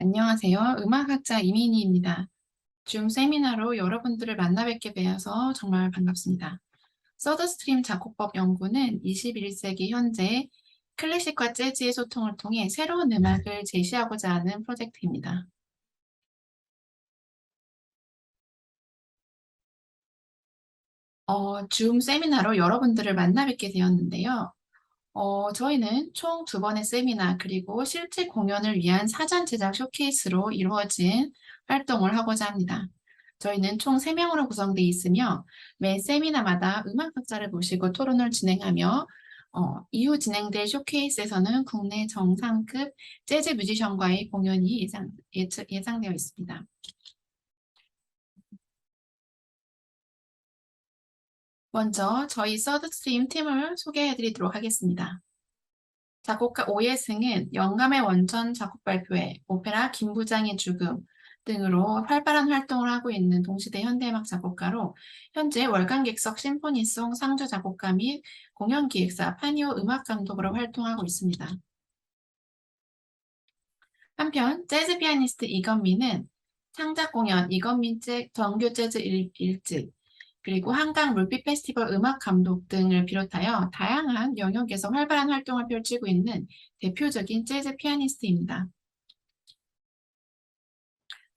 안녕하세요. 음악학자 이민희입니다. 줌 세미나로 여러분들을 만나 뵙게 되어서 정말 반갑습니다. 서드스트림 작곡법 연구는 21세기 현재 클래식과 재즈의 소통을 통해 새로운 음악을 제시하고자 하는 프로젝트입니다. 줌 세미나로 여러분들을 만나 뵙게 되었는데요. 저희는 총 2번의 세미나 그리고 실제 공연을 위한 사전 제작 쇼케이스로 이루어진 활동을 하고자 합니다. 저희는 총 3명으로 구성되어 있으며 매 세미나마다 음악학자를 모시고 토론을 진행하며 이후 진행될 쇼케이스에서는 국내 정상급 재즈 뮤지션과의 공연이 예상되어 있습니다. 먼저 저희 서드스트림 팀을 소개해드리도록 하겠습니다. 작곡가 오예승은 영감의 원천 작곡 발표회, 오페라 김부장의 죽음 등으로 활발한 활동을 하고 있는 동시대 현대음악 작곡가로 현재 월간객석 심포니송 상주 작곡가 및 공연기획사 파니오 음악감독으로 활동하고 있습니다. 한편 재즈 피아니스트 이건민은 창작 공연 이건민 정규 재즈 1집 그리고 한강 물빛 페스티벌 음악 감독 등을 비롯하여 다양한 영역에서 활발한 활동을 펼치고 있는 대표적인 재즈 피아니스트입니다.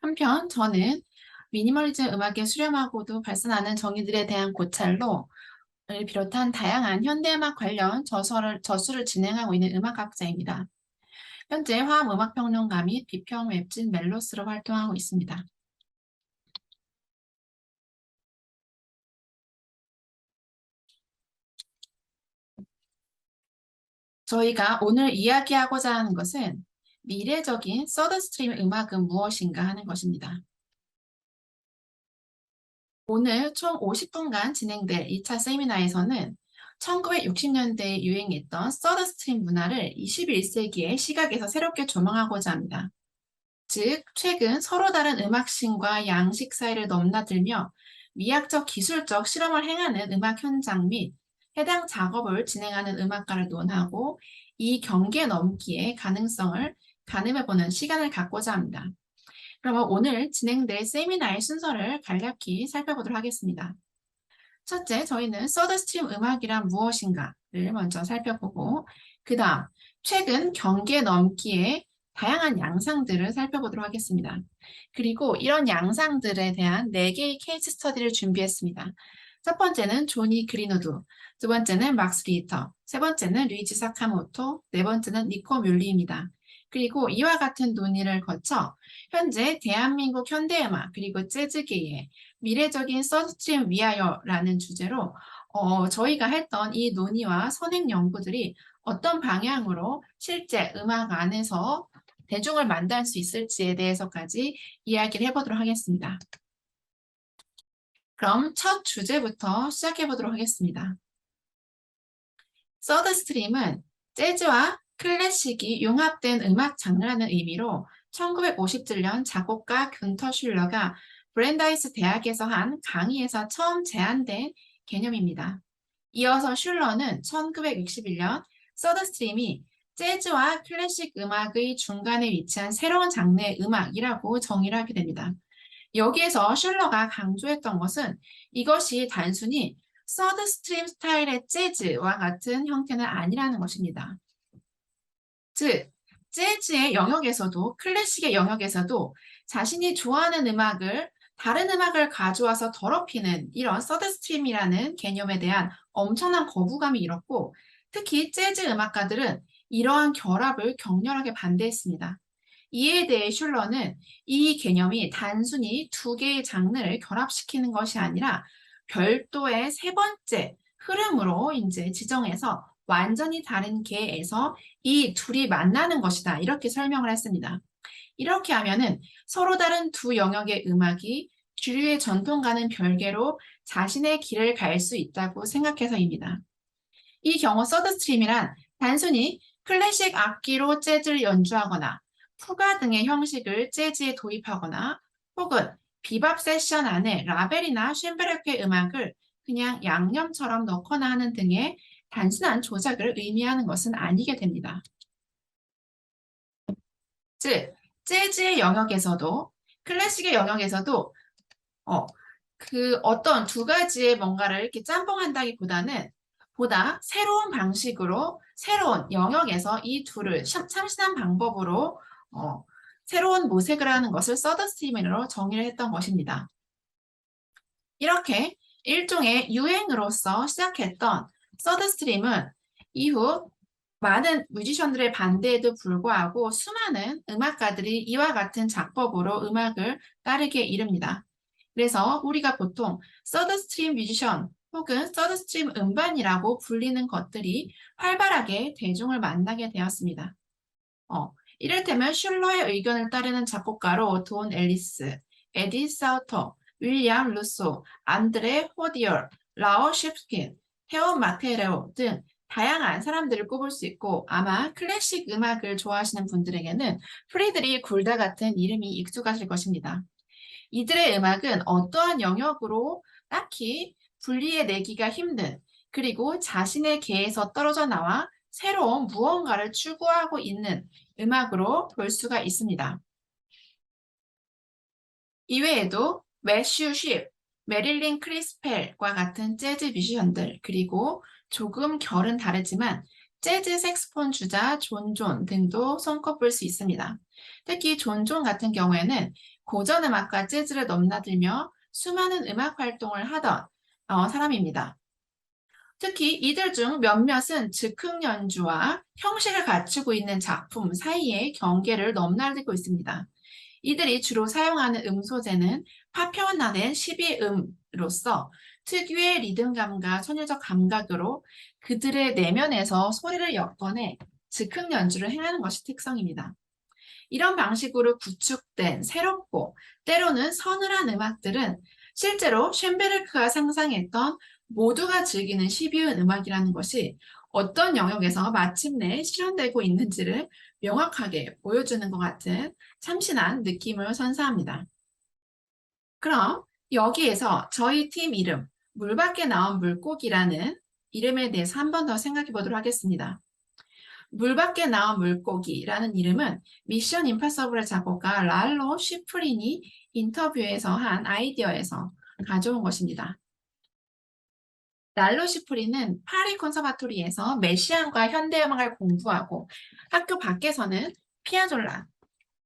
한편 저는 미니멀리즘 음악에 수렴하고도 발산하는 정의들에 대한 고찰로 를 비롯한 다양한 현대음악 관련 저수를 진행하고 있는 음악학자입니다. 현재 화음음악평론가 및 비평 웹진 멜로스로 활동하고 있습니다. 저희가 오늘 이야기하고자 하는 것은 미래적인 서드스트림 음악은 무엇인가 하는 것입니다. 오늘 총 50분간 진행될 2차 세미나에서는 1960년대에 유행했던 서드스트림 문화를 21세기의 시각에서 새롭게 조망하고자 합니다. 즉, 최근 서로 다른 음악신과 양식 사이를 넘나들며 미학적 기술적 실험을 행하는 음악 현장 및 해당 작업을 진행하는 음악가를 논하고 이 경계 넘기의 가능성을 가늠해보는 시간을 갖고자 합니다. 그러면 오늘 진행될 세미나의 순서를 간략히 살펴보도록 하겠습니다. 첫째, 저희는 서드스트림 음악이란 무엇인가를 먼저 살펴보고 그 다음 최근 경계 넘기의 다양한 양상들을 살펴보도록 하겠습니다. 그리고 이런 양상들에 대한 4개의 케이스 스터디를 준비했습니다. 첫 번째는 조니 그린우드, 두 번째는 막스 리히터, 세 번째는 루이지 사카모토, 네 번째는 니코 뮬리입니다. 그리고 이와 같은 논의를 거쳐 현재 대한민국 현대음악 그리고 재즈계의 미래적인 서드스트림 위하여라는 주제로 저희가 했던 이 논의와 선행 연구들이 어떤 방향으로 실제 음악 안에서 대중을 만날 수 있을지에 대해서까지 이야기를 해보도록 하겠습니다. 그럼 첫 주제부터 시작해 보도록 하겠습니다. 서드스트림은 재즈와 클래식이 융합된 음악 장르라는 의미로 1957년 작곡가 균터 슐러가 브랜다이스 대학에서 한 강의에서 처음 제안된 개념입니다. 이어서 슐러는 1961년 서드스트림이 재즈와 클래식 음악의 중간에 위치한 새로운 장르의 음악이라고 정의를 하게 됩니다. 여기에서 슐러가 강조했던 것은 이것이 단순히 서드스트림 스타일의 재즈와 같은 형태는 아니라는 것입니다. 즉, 재즈의 영역에서도 클래식의 영역에서도 자신이 좋아하는 음악을 다른 음악을 가져와서 더럽히는 이런 서드스트림이라는 개념에 대한 엄청난 거부감이 일었고 특히 재즈 음악가들은 이러한 결합을 격렬하게 반대했습니다. 이에 대해 슐러는 이 개념이 단순히 두 개의 장르를 결합시키는 것이 아니라 별도의 세 번째 흐름으로 이제 지정해서 완전히 다른 계에서 이 둘이 만나는 것이다. 이렇게 설명을 했습니다. 이렇게 하면은 서로 다른 두 영역의 음악이 주류의 전통과는 별개로 자신의 길을 갈 수 있다고 생각해서입니다. 이 경우 서드스트림이란 단순히 클래식 악기로 재즈를 연주하거나 푸가 등의 형식을 재즈에 도입하거나 혹은 비밥 세션 안에 라벨이나 쉔베르크의 음악을 그냥 양념처럼 넣거나 하는 등의 단순한 조작을 의미하는 것은 아니게 됩니다. 즉, 재즈의 영역에서도 클래식의 영역에서도 어떤 두 가지의 뭔가를 이렇게 짬뽕한다기보다는 보다 새로운 방식으로 새로운 영역에서 이 둘을 참신한 방법으로 새로운 모색을 하는 것을 서드스트림으로 정의를 했던 것입니다. 이렇게 일종의 유행으로서 시작했던 서드스트림은 이후 많은 뮤지션들의 반대에도 불구하고 수많은 음악가들이 이와 같은 작법으로 음악을 따르게 이릅니다. 그래서 우리가 보통 서드스트림 뮤지션 혹은 서드스트림 음반이라고 불리는 것들이 활발하게 대중을 만나게 되었습니다. 이를테면 슐러의 의견을 따르는 작곡가로 돈 앨리스, 에디 사우터, 윌리엄 루소, 안드레 호디얼, 라오 쉽킨, 헤어 마테레오 등 다양한 사람들을 꼽을 수 있고 아마 클래식 음악을 좋아하시는 분들에게는 프리드리 굴다 같은 이름이 익숙하실 것입니다. 이들의 음악은 어떠한 영역으로 딱히 분리해내기가 힘든 그리고 자신의 계에서 떨어져 나와 새로운 무언가를 추구하고 있는 음악으로 볼 수가 있습니다. 이외에도 매슈 쉽, 메릴린 크리스펠과 같은 재즈 뮤지션들 그리고 조금 결은 다르지만 재즈 색스폰 주자 존 등도 손꼽을 수 있습니다. 특히 존 같은 경우에는 고전 음악과 재즈를 넘나들며 수많은 음악 활동을 하던 사람입니다. 특히 이들 중 몇몇은 즉흥 연주와 형식을 갖추고 있는 작품 사이의 경계를 넘나들고 있습니다. 이들이 주로 사용하는 소재는 파편화된 12음으로서 특유의 리듬감과 선율적 감각으로 그들의 내면에서 소리를 엮어내 즉흥 연주를 행하는 것이 특성입니다. 이런 방식으로 구축된 새롭고 때로는 서늘한 음악들은 실제로 쇤베르크가 상상했던 모두가 즐기는 12음 음악이라는 것이 어떤 영역에서 마침내 실현되고 있는지를 명확하게 보여주는 것 같은 참신한 느낌을 선사합니다. 그럼 여기에서 저희 팀 이름, 물밖에 나온 물고기라는 이름에 대해서 한 번 더 생각해 보도록 하겠습니다. 물밖에 나온 물고기라는 이름은 미션 임파서블의 작곡가 랄로 쉬프린이 인터뷰에서 한 아이디어에서 가져온 것입니다. 랄로 쉬프린은 파리 콘서바토리에서 메시안과 현대음악을 공부하고 학교 밖에서는 피아졸라,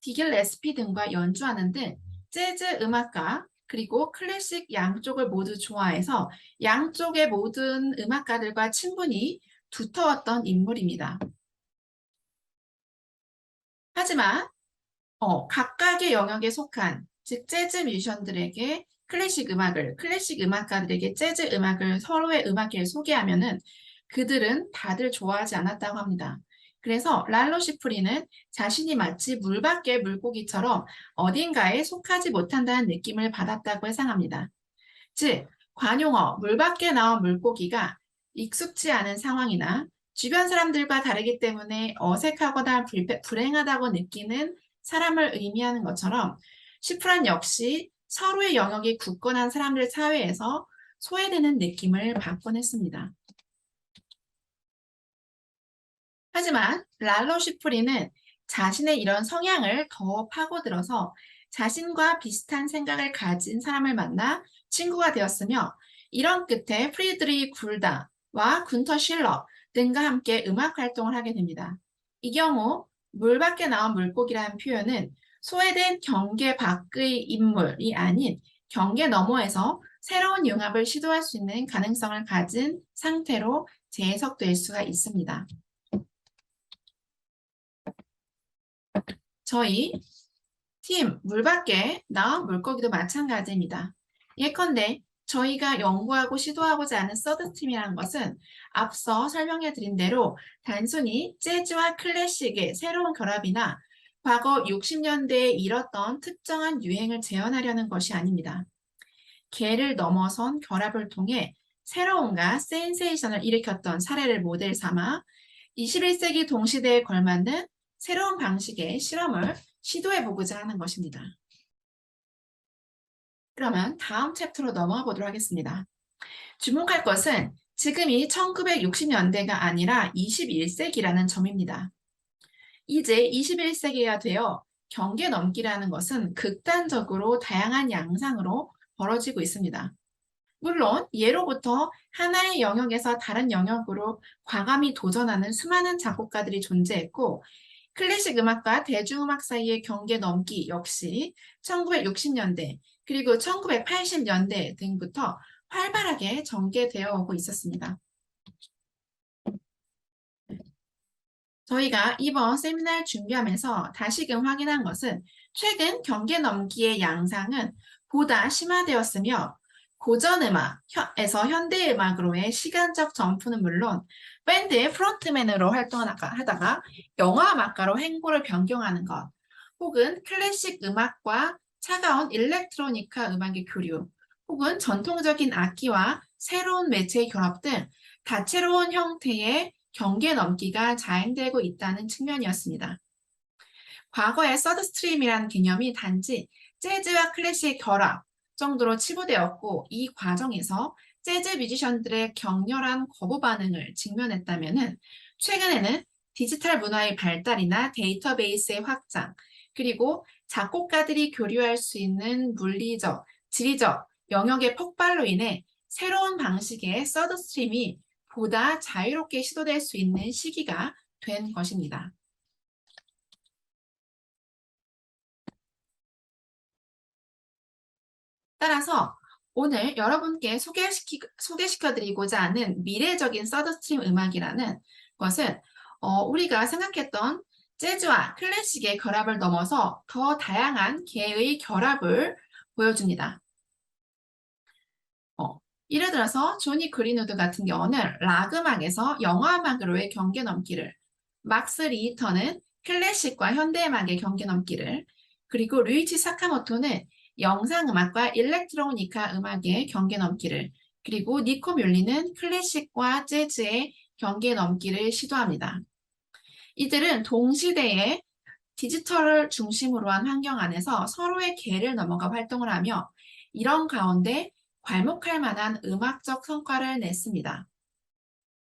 디길레스피 등과 연주하는 등 재즈 음악가 그리고 클래식 양쪽을 모두 좋아해서 양쪽의 모든 음악가들과 친분이 두터웠던 인물입니다. 하지만 각각의 영역에 속한 즉 재즈 뮤지션들에게 클래식 음악가들에게 재즈 음악을 서로의 음악계를 소개하면은 그들은 다들 좋아하지 않았다고 합니다. 그래서 랄로 시프리는 자신이 마치 물밖의 물고기처럼 어딘가에 속하지 못한다는 느낌을 받았다고 해상합니다. 즉, 관용어 물밖에 나온 물고기가 익숙지 않은 상황이나 주변 사람들과 다르기 때문에 어색하거나 불행하다고 느끼는 사람을 의미하는 것처럼 시프란 역시 서로의 영역이 굳건한 사람들 사회에서 소외되는 느낌을 받곤 했습니다. 하지만 랄로 시프리는 자신의 이런 성향을 더 파고들어서 자신과 비슷한 생각을 가진 사람을 만나 친구가 되었으며 이런 끝에 프리드리 굴다와 군터 실러 등과 함께 음악 활동을 하게 됩니다. 이 경우 물밖에 나온 물고기라는 표현은 소외된 경계 밖의 인물이 아닌 경계 너머에서 새로운 융합을 시도할 수 있는 가능성을 가진 상태로 재해석될 수가 있습니다. 저희 팀 물밖에 나온 물고기도 마찬가지입니다. 예컨대 저희가 연구하고 시도하고자 하는 서드스트림이라는 것은 앞서 설명해 드린 대로 단순히 재즈와 클래식의 새로운 결합이나 과거 60년대에 일었던 특정한 유행을 재현하려는 것이 아닙니다. 개를 넘어선 결합을 통해 새로움과 센세이션을 일으켰던 사례를 모델 삼아 21세기 동시대에 걸맞는 새로운 방식의 실험을 시도해보고자 하는 것입니다. 그러면 다음 챕터로 넘어가 보도록 하겠습니다. 주목할 것은 지금이 1960년대가 아니라 21세기라는 점입니다. 이제 21세기가 되어 경계 넘기라는 것은 극단적으로 다양한 양상으로 벌어지고 있습니다. 물론 예로부터 하나의 영역에서 다른 영역으로 과감히 도전하는 수많은 작곡가들이 존재했고, 클래식 음악과 대중음악 사이의 경계 넘기 역시 1960년대 그리고 1980년대 등부터 활발하게 전개되어 오고 있었습니다. 저희가 이번 세미나를 준비하면서 다시금 확인한 것은 최근 경계 넘기의 양상은 보다 심화되었으며, 고전음악에서 현대음악으로의 시간적 점프는 물론 밴드의 프론트맨으로 활동하다가 영화음악가로 행보를 변경하는 것, 혹은 클래식 음악과 차가운 일렉트로니카 음악의 교류, 혹은 전통적인 악기와 새로운 매체의 결합 등 다채로운 형태의 경계 넘기가 자행되고 있다는 측면이었습니다. 과거의 서드스트림이라는 개념이 단지 재즈와 클래식의 결합 정도로 치부되었고, 이 과정에서 재즈 뮤지션들의 격렬한 거부 반응을 직면했다면, 최근에는 디지털 문화의 발달이나 데이터베이스의 확장, 그리고 작곡가들이 교류할 수 있는 물리적, 지리적 영역의 폭발로 인해 새로운 방식의 서드스트림이 보다 자유롭게 시도될 수 있는 시기가 된 것입니다. 따라서 오늘 여러분께 소개시켜드리고자 하는 미래적인 서드스트림 음악이라는 것은 우리가 생각했던 재즈와 클래식의 결합을 넘어서 더 다양한 계의 결합을 보여줍니다. 예를 들어서 조니 그린우드 같은 경우는 락 음악에서 영화 음악으로의 경계 넘기를, 막스 리히터는 클래식과 현대 음악의 경계 넘기를, 그리고 류이치 사카모토는 영상 음악과 일렉트로니카 음악의 경계 넘기를, 그리고 니코 뮬리는 클래식과 재즈의 경계 넘기를 시도합니다. 이들은 동시대에 디지털을 중심으로 한 환경 안에서 서로의 궤를 넘어가 활동을 하며, 이런 가운데 괄목할 만한 음악적 성과를 냈습니다.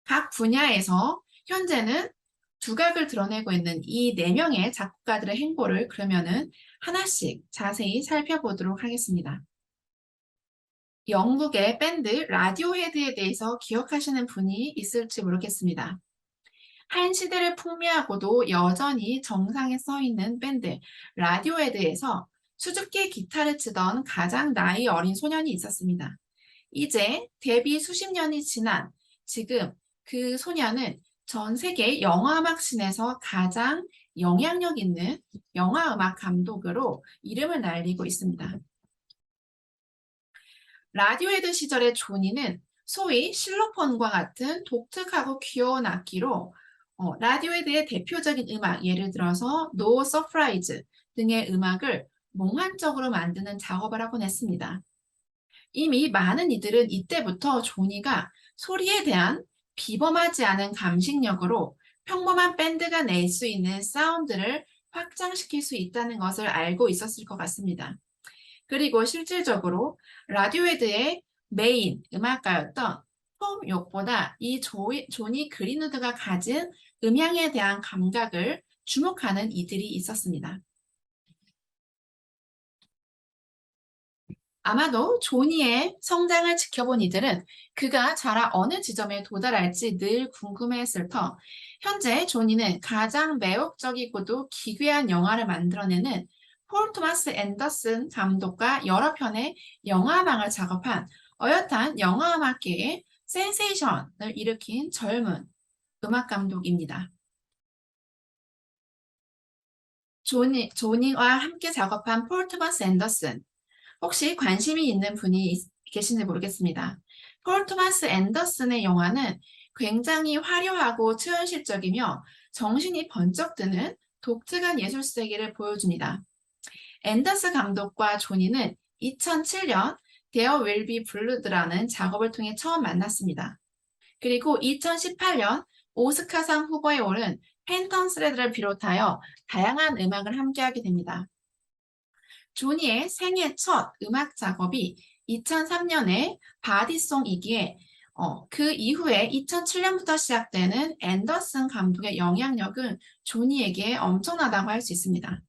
각 분야에서 현재는 두각을 드러내고 있는 이 4명의 작곡가들의 행보를 그러면은 하나씩 자세히 살펴보도록 하겠습니다. 영국의 밴드 라디오헤드에 대해서 기억하시는 분이 있을지 모르겠습니다. 한 시대를 풍미하고도 여전히 정상에 서 있는 밴드 라디오헤드에서 수줍게 기타를 치던 가장 나이 어린 소년이 있었습니다. 이제 데뷔 수십 년이 지난 지금 그 소년은 전 세계 영화음악 씬에서 가장 영향력 있는 영화음악 감독으로 이름을 날리고 있습니다. 라디오헤드 시절의 조니는 소위 실로폰과 같은 독특하고 귀여운 악기로 라디오헤드의 대표적인 음악, 예를 들어서 No Surprise 등의 음악을 몽환적으로 만드는 작업을 하곤 했습니다. 이미 많은 이들은 이때부터 조니가 소리에 대한 비범하지 않은 감식력으로 평범한 밴드가 낼 수 있는 사운드를 확장시킬 수 있다는 것을 알고 있었을 것 같습니다. 그리고 실질적으로 라디오헤드의 메인 음악가였던 톰 욕보다 이 조니 그린우드가 가진 음향에 대한 감각을 주목하는 이들이 있었습니다. 아마도 조니의 성장을 지켜본 이들은 그가 자라 어느 지점에 도달할지 늘 궁금해했을 터, 현재 조니는 가장 매혹적이고도 기괴한 영화를 만들어내는 폴 토마스 앤더슨 감독과 여러 편의 영화음악을 작업한 어엿한 영화음악계의 센세이션을 일으킨 젊은 음악 감독입니다. 조니와 함께 작업한 폴 토마스 앤더슨, 혹시 관심이 있는 분이 계신지 모르겠습니다. 폴 토마스 앤더슨의 영화는 굉장히 화려하고 초현실적이며 정신이 번쩍 드는 독특한 예술 세계를 보여줍니다. 앤더슨 감독과 조니는 2007년 There Will Be Blood라는 작업을 통해 처음 만났습니다. 그리고 2018년 오스카상 후보에 오른 팬텀 스레드를 비롯하여 다양한 음악을 함께하게 됩니다. 조니의 생애 첫 음악 작업이 2003년에 바디송이기에 그 이후에 2007년부터 시작되는 앤더슨 감독의 영향력은 조니에게 엄청나다고 할 수 있습니다.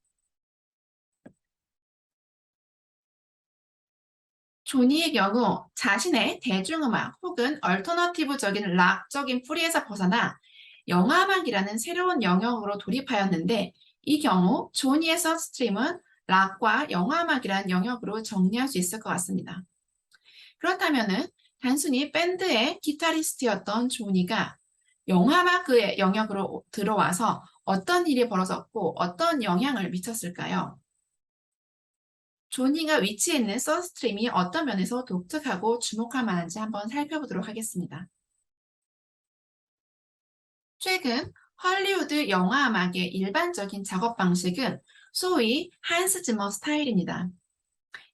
조니의 경우 자신의 대중음악 혹은 얼터너티브적인 락적인 뿌리에서 벗어나 영화음악이라는 새로운 영역으로 돌입하였는데 이 경우 조니의 서스트림은 락과 영화음악이라는 영역으로 정리할 수 있을 것 같습니다. 그렇다면은 단순히 밴드의 기타리스트였던 조니가 영화음악의 영역으로 들어와서 어떤 일이 벌어졌고 어떤 영향을 미쳤을까요? 조니가 위치해 있는 서스트림이 어떤 면에서 독특하고 주목할 만한지 한번 살펴보도록 하겠습니다. 최근 헐리우드 영화음악의 일반적인 작업 방식은 소위 한스 지머 스타일입니다.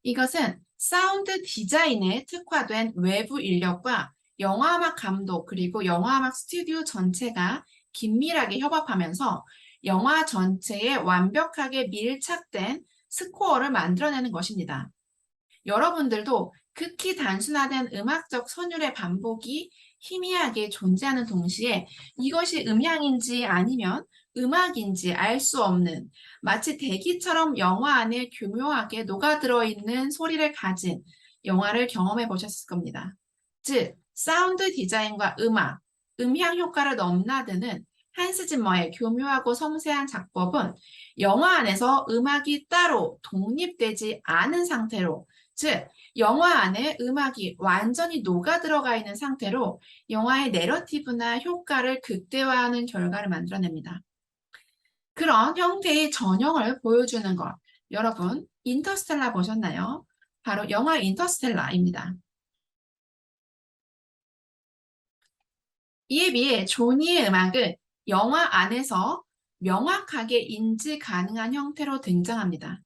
이것은 사운드 디자인에 특화된 외부 인력과 영화음악 감독 그리고 영화음악 스튜디오 전체가 긴밀하게 협업하면서 영화 전체에 완벽하게 밀착된 스코어를 만들어내는 것입니다. 여러분들도 극히 단순화된 음악적 선율의 반복이 희미하게 존재하는 동시에 이것이 음향인지 아니면 음악인지 알 수 없는 마치 대기처럼 영화 안에 교묘하게 녹아들어 있는 소리를 가진 영화를 경험해 보셨을 겁니다. 즉, 사운드 디자인과 음악, 음향 효과를 넘나드는 한스 짐머의 교묘하고 섬세한 작법은 영화 안에서 음악이 따로 독립되지 않은 상태로, 즉 영화 안에 음악이 완전히 녹아 들어가 있는 상태로 영화의 내러티브나 효과를 극대화하는 결과를 만들어냅니다. 그런 형태의 전형을 보여주는 것, 여러분 인터스텔라 보셨나요? 바로 영화 인터스텔라입니다. 이에 비해 조니의 음악은 영화 안에서 명확하게 인지 가능한 형태로 등장합니다.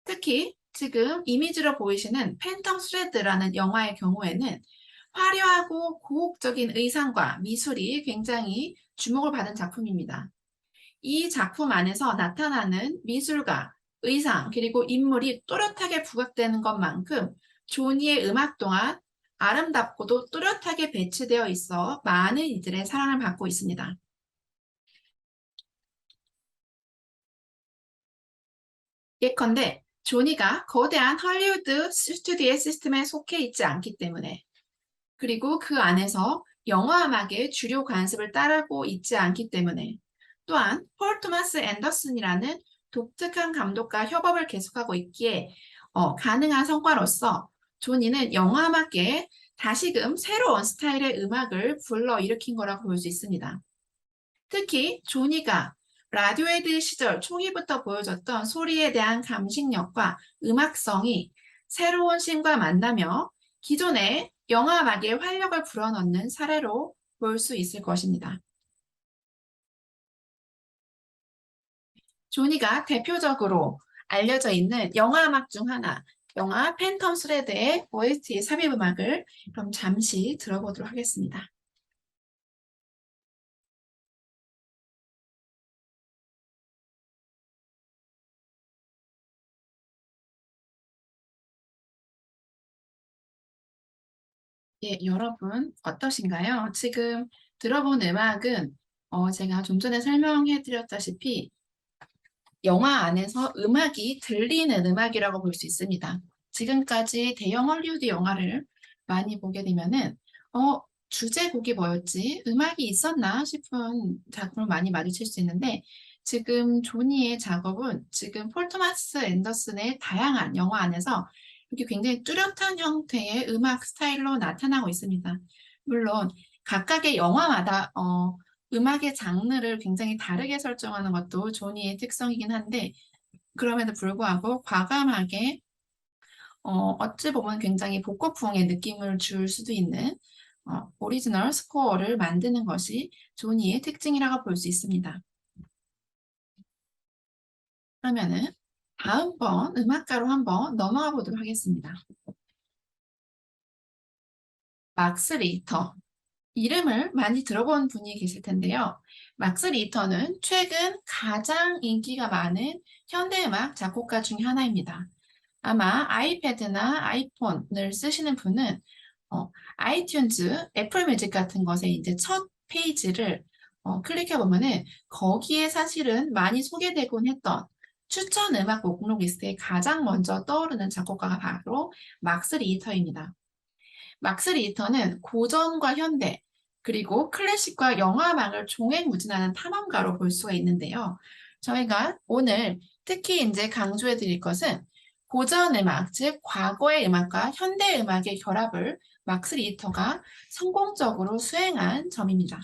특히 지금 이미지로 보이시는 팬텀 스레드라는 영화의 경우에는 화려하고 고혹적인 의상과 미술이 굉장히 주목을 받은 작품입니다. 이 작품 안에서 나타나는 미술과 의상 그리고 인물이 또렷하게 부각되는 것만큼 조니의 음악 또한 아름답고도 또렷하게 배치되어 있어 많은 이들의 사랑을 받고 있습니다. 예컨대 조니가 거대한 헐리우드 스튜디오 시스템에 속해 있지 않기 때문에, 그리고 그 안에서 영화 음악의 주류 관습을 따르고 있지 않기 때문에, 또한 폴 토마스 앤더슨이라는 독특한 감독과 협업을 계속하고 있기에 가능한 성과로서 조니는 영화 음악계에 다시금 새로운 스타일의 음악을 불러일으킨 거라고 볼 수 있습니다. 특히 조니가 라디오헤드 시절 초기부터 보여줬던 소리에 대한 감식력과 음악성이 새로운 신과 만나며 기존의 영화음악에 활력을 불어넣는 사례로 볼 수 있을 것입니다. 조니가 대표적으로 알려져 있는 영화음악 중 하나, 영화 팬텀 스레드의 OST 삽입음악을 그럼 잠시 들어보도록 하겠습니다. 예, 여러분 어떠신가요? 지금 들어본 음악은 제가 좀 전에 설명해 드렸다시피 영화 안에서 음악이 들리는 음악이라고 볼 수 있습니다. 지금까지 대형 헐리우드 영화를 많이 보게 되면은 주제곡이 뭐였지? 음악이 있었나 싶은 작품을 많이 마주칠 수 있는데 지금 조니의 작업은 지금 폴 토마스 앤더슨의 다양한 영화 안에서 이렇게 굉장히 뚜렷한 형태의 음악 스타일로 나타나고 있습니다. 물론 각각의 영화마다 음악의 장르를 굉장히 다르게 설정하는 것도 조니의 특성이긴 한데 그럼에도 불구하고 과감하게 어찌 보면 굉장히 복고풍의 느낌을 줄 수도 있는 오리지널 스코어를 만드는 것이 조니의 특징이라고 볼 수 있습니다. 그러면은 다음번 음악가로 한번 넘어가 보도록 하겠습니다. 막스 리터. 이름을 많이 들어본 분이 계실 텐데요. 막스 리터는 최근 가장 인기가 많은 현대음악 작곡가 중 하나입니다. 아마 아이패드나 아이폰을 쓰시는 분은 아이튠즈, 애플 뮤직 같은 것에 이제 첫 페이지를 클릭해 보면은 거기에 사실은 많이 소개되곤 했던 추천 음악 목록 리스트에 가장 먼저 떠오르는 작곡가가 바로 막스 리히터입니다. 막스 리히터는 고전과 현대, 그리고 클래식과 영화음악을 종횡무진하는 탐험가로 볼 수가 있는데요. 저희가 오늘 특히 이제 강조해 드릴 것은 고전 음악, 즉 과거의 음악과 현대 음악의 결합을 막스 리히터가 성공적으로 수행한 점입니다.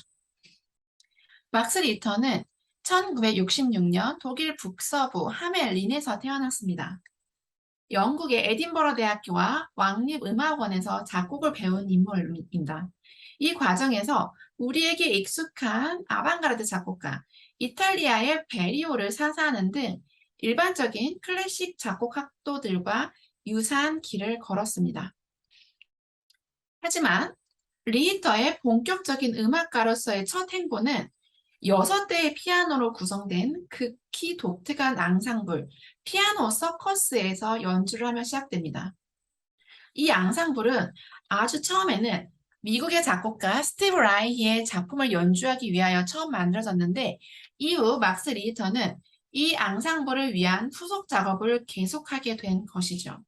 막스 리히터는 1966년 독일 북서부 하멜린에서 태어났습니다. 영국의 에딘버러 대학교와 왕립음악원에서 작곡을 배운 인물입니다. 이 과정에서 우리에게 익숙한 아방가르드 작곡가, 이탈리아의 베리오를 사사하는 등 일반적인 클래식 작곡 학도들과 유사한 길을 걸었습니다. 하지만 리히터의 본격적인 음악가로서의 첫 행보는 6대의 피아노로 구성된 극히 독특한 앙상블, 피아노 서커스에서 연주를 하며 시작됩니다. 이 앙상블은 아주 처음에는 미국의 작곡가 스티브 라이히의 작품을 연주하기 위하여 처음 만들어졌는데 이후 막스 리히터는 이 앙상블을 위한 후속 작업을 계속하게 된 것이죠.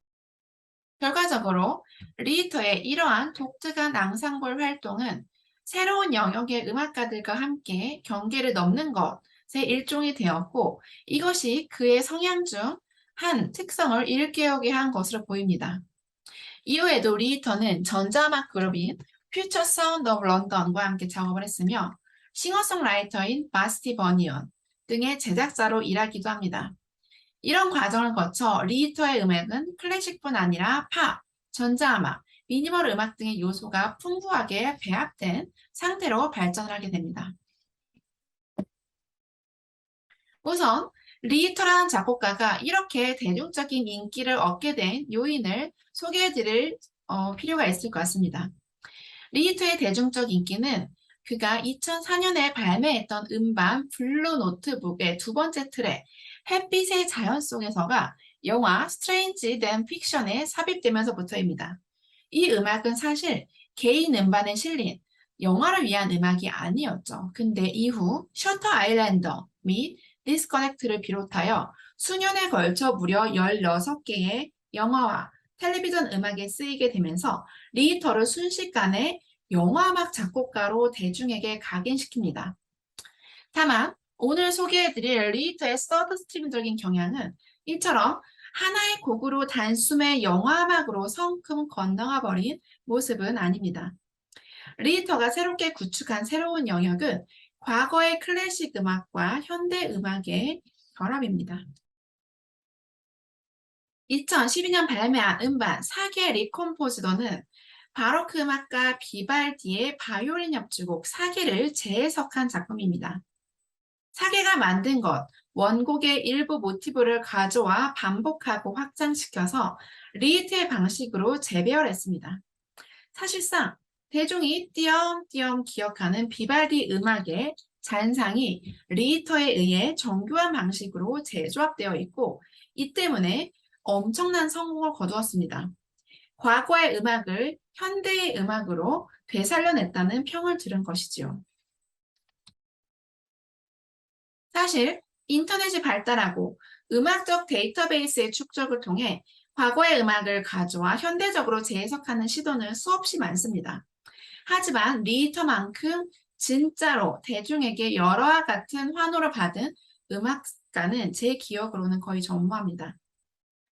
결과적으로 리히터의 이러한 독특한 앙상블 활동은 새로운 영역의 음악가들과 함께 경계를 넘는 것의 일종이 되었고 이것이 그의 성향 중 한 특성을 일깨우게 한 것으로 보입니다. 이후에도 리히터는 전자음악 그룹인 퓨처 사운드 오브 런던과 함께 작업을 했으며 싱어송라이터인 바스티 버니언 등의 제작자로 일하기도 합니다. 이런 과정을 거쳐 리히터의 음악은 클래식뿐 아니라 팝, 전자음악, 미니멀 음악 등의 요소가 풍부하게 배합된 상태로 발전을 하게 됩니다. 우선 리히터라는 작곡가가 이렇게 대중적인 인기를 얻게 된 요인을 소개해드릴 필요가 있을 것 같습니다. 리히터의 대중적 인기는 그가 2004년에 발매했던 음반 블루 노트북의 두 번째 트랙 햇빛의 자연 속에서가 영화 스트레인지 댄 픽션에 삽입되면서부터입니다. 이 음악은 사실 개인 음반에 실린 영화를 위한 음악이 아니었죠. 근데 이후 셔터 아일랜더 및 디스커넥트를 비롯하여 수년에 걸쳐 무려 16개의 영화와 텔레비전 음악에 쓰이게 되면서 리히터를 순식간에 영화음악 작곡가로 대중에게 각인시킵니다. 다만 오늘 소개해드릴 리히터의 서브스트림적인 경향은 이처럼 하나의 곡으로 단숨에 영화음악으로 성큼 건너가버린 모습은 아닙니다. 리히터가 새롭게 구축한 새로운 영역은 과거의 클래식 음악과 현대 음악의 결합입니다. 2012년 발매한 음반 사계 리콤포즈더는 바로크 음악가 비발디의 바이올린 협주곡 사계를 재해석한 작품입니다. 사계가 만든 것, 원곡의 일부 모티브를 가져와 반복하고 확장시켜서 리히트의 방식으로 재배열했습니다. 사실상 대중이 띄엄띄엄 기억하는 비발디 음악의 잔상이 리히터에 의해 정교한 방식으로 재조합되어 있고 이 때문에 엄청난 성공을 거두었습니다. 과거의 음악을 현대의 음악으로 되살려냈다는 평을 들은 것이지요. 사실 인터넷이 발달하고 음악적 데이터베이스의 축적을 통해 과거의 음악을 가져와 현대적으로 재해석하는 시도는 수없이 많습니다. 하지만 리히터만큼 진짜로 대중에게 열화와 같은 환호를 받은 음악가는 제 기억으로는 거의 전무합니다.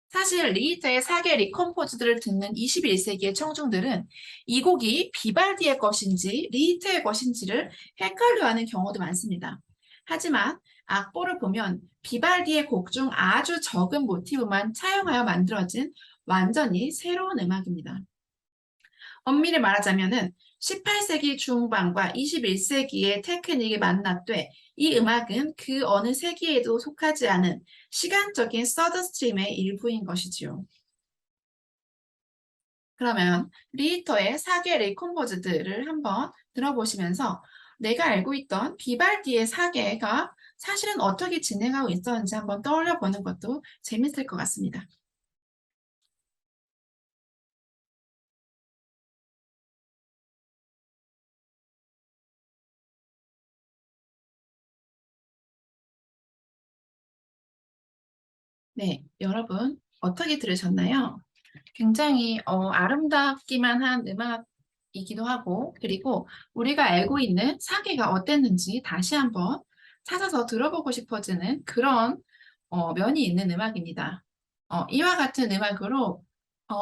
사실 리히터의 사계 리컴포즈들을 듣는 21세기의 청중들은 이 곡이 비발디의 것인지 리히터의 것인지를 헷갈려하는 경우도 많습니다. 하지만 악보를 보면 비발디의 곡 중 아주 적은 모티브만 차용하여 만들어진 완전히 새로운 음악입니다. 엄밀히 말하자면은 18세기 중반과 21세기의 테크닉이 만났되 이 음악은 그 어느 세기에도 속하지 않은 시간적인 서드스트림의 일부인 것이지요. 그러면 리히터의 사계 리콤포즈들을 한번 들어보시면서 내가 알고 있던 비발디의 사계가 사실은 어떻게 진행하고 있었는지 한번 떠올려 보는 것도 재밌을 것 같습니다. 네, 여러분 어떻게 들으셨나요? 굉장히 아름답기만 한 음악이기도 하고 그리고 우리가 알고 있는 사계가 어땠는지 다시 한번 찾아서 들어보고 싶어지는 그런 면이 있는 음악입니다. 이와 같은 음악으로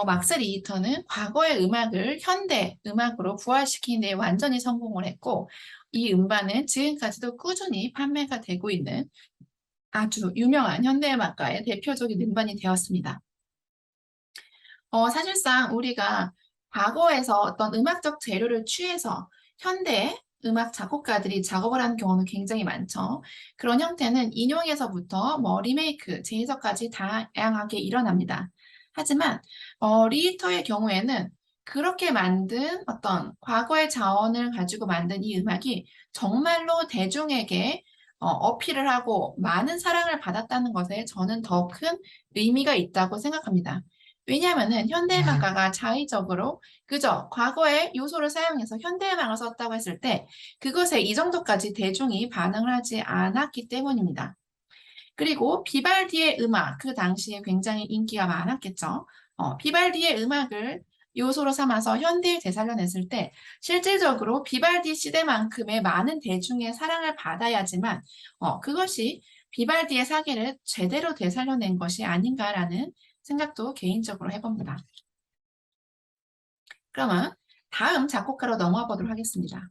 막스 리히터는 과거의 음악을 현대 음악으로 부활시키는 데 완전히 성공을 했고 이 음반은 지금까지도 꾸준히 판매가 되고 있는 아주 유명한 현대음악가의 대표적인 음반이 되었습니다. 사실상 우리가 과거에서 어떤 음악적 재료를 취해서 현대 음악 작곡가들이 작업을 하는 경우는 굉장히 많죠. 그런 형태는 인용에서부터 뭐 리메이크, 재해석까지 다양하게 일어납니다. 하지만 리히터의 경우에는 그렇게 만든 어떤 과거의 자원을 가지고 만든 이 음악이 정말로 대중에게 어필을 하고 많은 사랑을 받았다는 것에 저는 더 큰 의미가 있다고 생각합니다. 왜냐하면은 현대음악가가 자의적으로 그저 과거의 요소를 사용해서 현대음악을 썼다고 했을 때 그것에 이 정도까지 대중이 반응을 하지 않았기 때문입니다. 그리고 비발디의 음악, 그 당시에 굉장히 인기가 많았겠죠. 비발디의 음악을 요소로 삼아서 현대에 되살려냈을 때 실질적으로 비발디 시대만큼의 많은 대중의 사랑을 받아야지만 그것이 비발디의 사계를 제대로 되살려낸 것이 아닌가라는 생각도 개인적으로 해봅니다. 그러면 다음 작곡가로 넘어가 보도록 하겠습니다.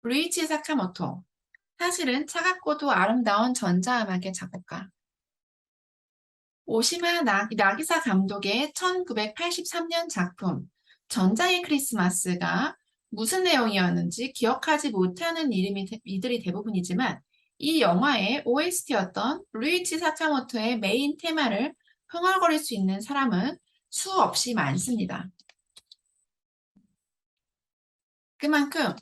루이치 사카모토. 사실은 차갑고도 아름다운 전자음악의 작곡가. 오시마 나기사 감독의 1983년 작품 전자의 크리스마스가 무슨 내용이었는지 기억하지 못하는 이들이 대부분이지만 이 영화의 OST였던 루이치 사카모토의 메인 테마를 흥얼거릴 수 있는 사람은 수없이 많습니다. 그만큼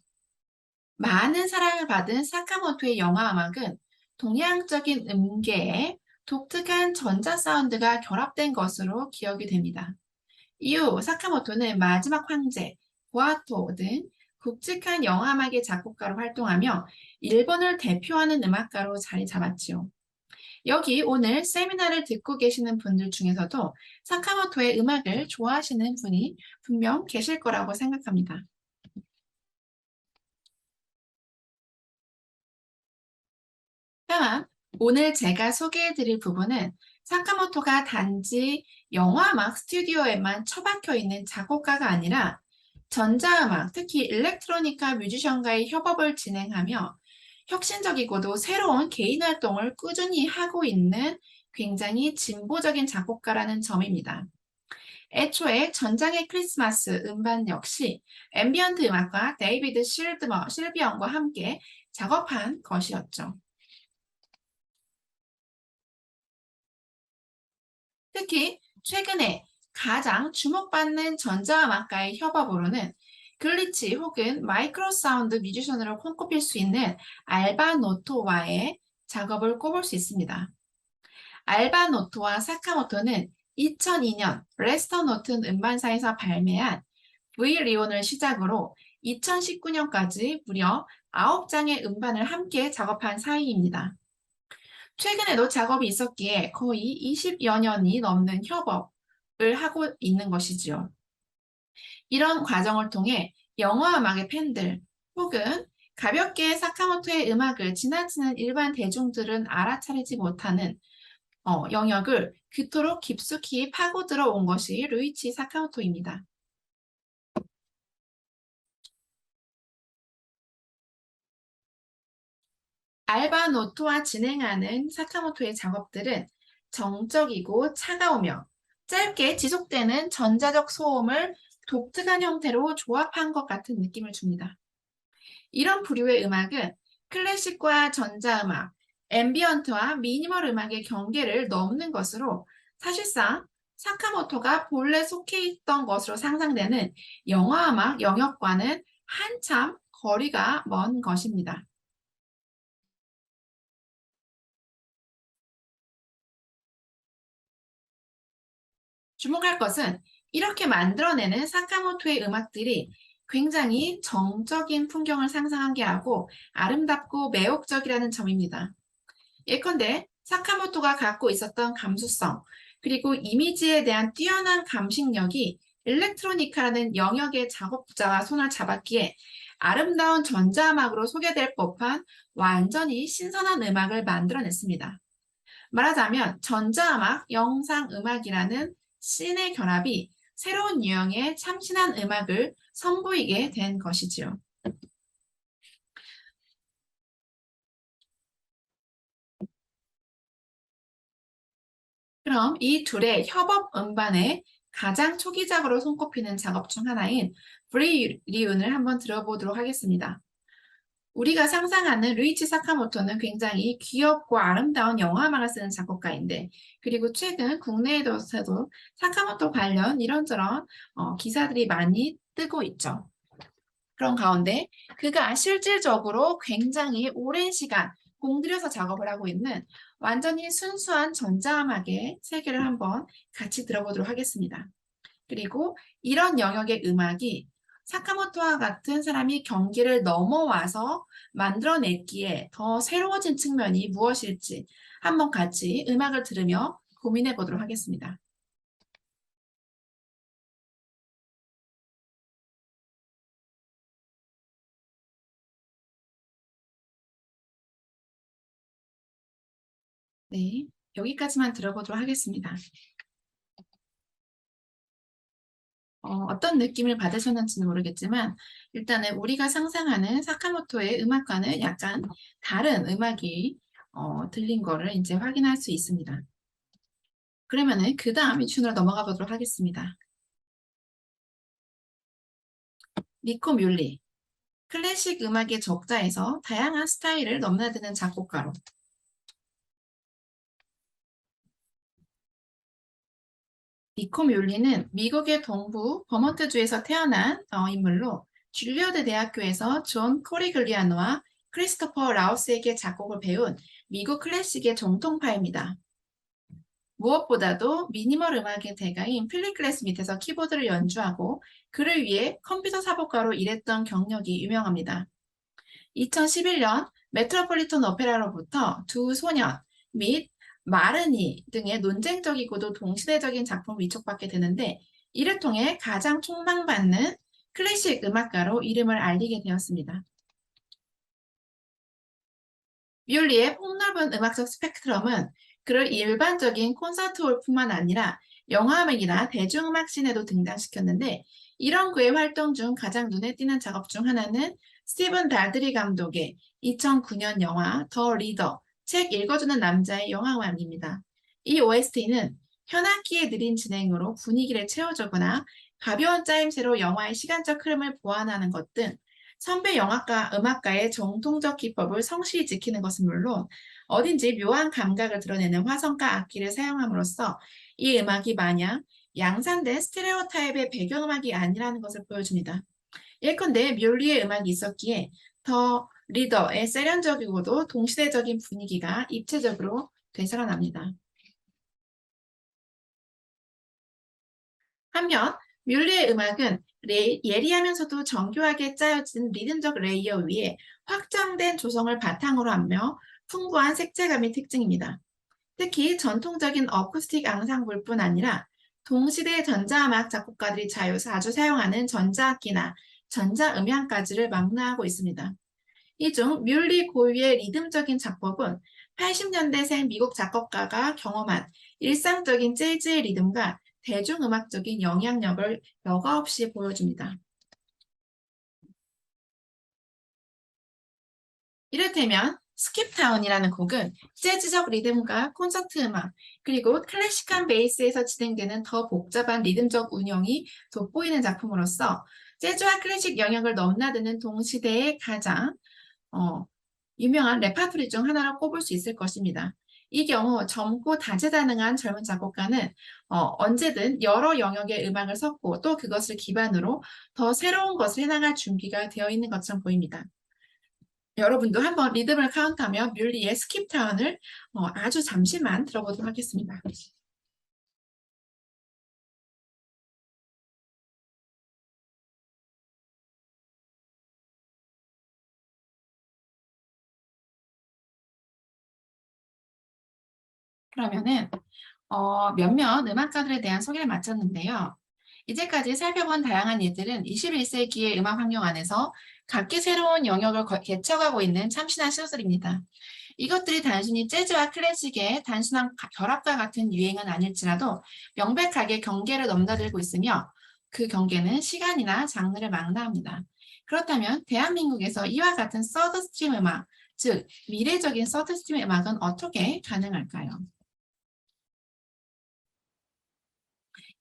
많은 사랑을 받은 사카모토의 영화 음악은 동양적인 음계에 독특한 전자 사운드가 결합된 것으로 기억이 됩니다. 이후 사카모토는 마지막 황제, 보아토 등 굵직한 영화 음악의 작곡가로 활동하며 일본을 대표하는 음악가로 자리 잡았지요. 여기 오늘 세미나를 듣고 계시는 분들 중에서도 사카모토의 음악을 좋아하시는 분이 분명 계실 거라고 생각합니다. 다만 오늘 제가 소개해드릴 부분은 사카모토가 단지 영화음악 스튜디오에만 처박혀 있는 작곡가가 아니라 전자음악, 특히 일렉트로니카 뮤지션과의 협업을 진행하며 혁신적이고도 새로운 개인 활동을 꾸준히 하고 있는 굉장히 진보적인 작곡가라는 점입니다. 애초에 전장의 크리스마스 음반 역시 앰비언트 음악가 데이비드 실비언과 함께 작업한 것이었죠. 특히 최근에 가장 주목받는 전자음악가의 협업으로는 글리치 혹은 마이크로 사운드 뮤지션으로 손꼽힐 수 있는 알바 노토와의 작업을 꼽을 수 있습니다. 알바 노토와 사카모토는 2002년 레스터 노튼 음반사에서 발매한 V 리온을 시작으로 2019년까지 무려 9장의 음반을 함께 작업한 사이입니다. 최근에도 작업이 있었기에 거의 20여 년이 넘는 협업을 하고 있는 것이지요. 이런 과정을 통해 영화 음악의 팬들 혹은 가볍게 사카모토의 음악을 지나치는 일반 대중들은 알아차리지 못하는 영역을 그토록 깊숙이 파고들어 온 것이 루이치 사카모토입니다. 알바 노토와 진행하는 사카모토의 작업들은 정적이고 차가우며 짧게 지속되는 전자적 소음을 독특한 형태로 조합한 것 같은 느낌을 줍니다. 이런 부류의 음악은 클래식과 전자음악, 앰비언트와 미니멀 음악의 경계를 넘는 것으로 사실상 사카모토가 본래 속해 있던 것으로 상상되는 영화음악 영역과는 한참 거리가 먼 것입니다. 주목할 것은 이렇게 만들어내는 사카모토의 음악들이 굉장히 정적인 풍경을 상상하게 하고 아름답고 매혹적이라는 점입니다. 예컨대 사카모토가 갖고 있었던 감수성, 그리고 이미지에 대한 뛰어난 감식력이 일렉트로니카라는 영역의 작업자와 손을 잡았기에 아름다운 전자음악으로 소개될 법한 완전히 신선한 음악을 만들어냈습니다. 말하자면 전자음악, 영상음악이라는 씬의 결합이 새로운 유형의 참신한 음악을 선보이게 된 것이지요. 그럼 이 둘의 협업 음반의 가장 초기작으로 손꼽히는 작업 중 하나인 브리리운을 한번 들어보도록 하겠습니다. 우리가 상상하는 루이치 사카모토는 굉장히 귀엽고 아름다운 영화음악을 쓰는 작곡가인데, 그리고 최근 국내에서도 사카모토 관련 이런저런 기사들이 많이 뜨고 있죠. 그런 가운데 그가 실질적으로 굉장히 오랜 시간 공들여서 작업을 하고 있는 완전히 순수한 전자음악의 세계를 한번 같이 들어보도록 하겠습니다. 그리고 이런 영역의 음악이 사카모토와 같은 사람이 경기를 넘어와서 만들어냈기에 더 새로워진 측면이 무엇일지 한번 같이 음악을 들으며 고민해 보도록 하겠습니다. 네, 여기까지만 들어보도록 하겠습니다. 어떤 느낌을 받으셨는지는 모르겠지만 일단은 우리가 상상하는 사카모토의 음악과는 약간 다른 음악이 들린 거를 이제 확인할 수 있습니다. 그러면은 그 다음 이춘으로 넘어가 보도록 하겠습니다. 니코 뮬리, 클래식 음악의 적자에서 다양한 스타일을 넘나드는 작곡가로. 니코 뮬리는 미국의 동부 버몬트주에서 태어난 인물로 줄리어드 대학교에서 존 코리글리아노와 크리스토퍼 라우스에게 작곡을 배운 미국 클래식의 정통파입니다. 무엇보다도 미니멀 음악의 대가인 필립 글래스 밑에서 키보드를 연주하고 그를 위해 컴퓨터 사복가로 일했던 경력이 유명합니다. 2011년 메트로폴리탄 오페라로부터 두 소년 및 마르니 등의 논쟁적이고도 동시대적인 작품을 위촉받게 되는데 이를 통해 가장 촉망받는 클래식 음악가로 이름을 알리게 되었습니다. 뮬리의 폭넓은 음악적 스펙트럼은 그를 일반적인 콘서트홀뿐만 아니라 영화음악이나 대중음악 씬에도 등장시켰는데 이런 그의 활동 중 가장 눈에 띄는 작업 중 하나는 스티븐 달드리 감독의 2009년 영화 더 리더, 책 읽어주는 남자의 영화음악입니다. 이 OST는 현악기의 느린 진행으로 분위기를 채워주거나 가벼운 짜임새로 영화의 시간적 흐름을 보완하는 것 등 선배 영화가 음악가의 정통적 기법을 성실히 지키는 것은 물론 어딘지 묘한 감각을 드러내는 화성과 악기를 사용함으로써 이 음악이 마냥 양산된 스테레오 타입의 배경음악이 아니라는 것을 보여줍니다. 예컨대 뮬리의 음악이 있었기에 더 리더의 세련적이고도 동시대적인 분위기가 입체적으로 되살아납니다. 한편 뮬리의 음악은 예리하면서도 정교하게 짜여진 리듬적 레이어 위에 확장된 조성을 바탕으로 하며 풍부한 색채감이 특징입니다. 특히 전통적인 어쿠스틱 앙상블뿐 아니라 동시대 전자음악 작곡가들이 자주 사용하는 전자악기나 전자음향까지를 망라하고 있습니다. 이 중 뮬리 고유의 리듬적인 작법은 80년대생 미국 작곡가가 경험한 일상적인 재즈의 리듬과 대중음악적인 영향력을 여과없이 보여줍니다. 이를테면 스킵타운이라는 곡은 재즈적 리듬과 콘서트 음악, 그리고 클래식한 베이스에서 진행되는 더 복잡한 리듬적 운영이 돋보이는 작품으로서 재즈와 클래식 영역을 넘나드는 동시대의 가장 어, 유명한 레파토리 중 하나로 꼽을 수 있을 것입니다. 이 경우 젊고 다재다능한 젊은 작곡가는 언제든 여러 영역의 음악을 섞고 또 그것을 기반으로 더 새로운 것을 해나갈 준비가 되어 있는 것처럼 보입니다. 여러분도 한번 리듬을 카운트하며 뮬리의 스킵타운을 아주 잠시만 들어보도록 하겠습니다. 그러면은 몇몇 음악가들에 대한 소개를 마쳤는데요. 이제까지 살펴본 다양한 예들은 21세기의 음악 환경 안에서 각기 새로운 영역을 개척하고 있는 참신한 시도들입니다. 이것들이 단순히 재즈와 클래식의 단순한 결합과 같은 유행은 아닐지라도 명백하게 경계를 넘나들고 있으며 그 경계는 시간이나 장르를 망라합니다. 그렇다면 대한민국에서 이와 같은 서드스트림 음악, 즉 미래적인 서드스트림 음악은 어떻게 가능할까요?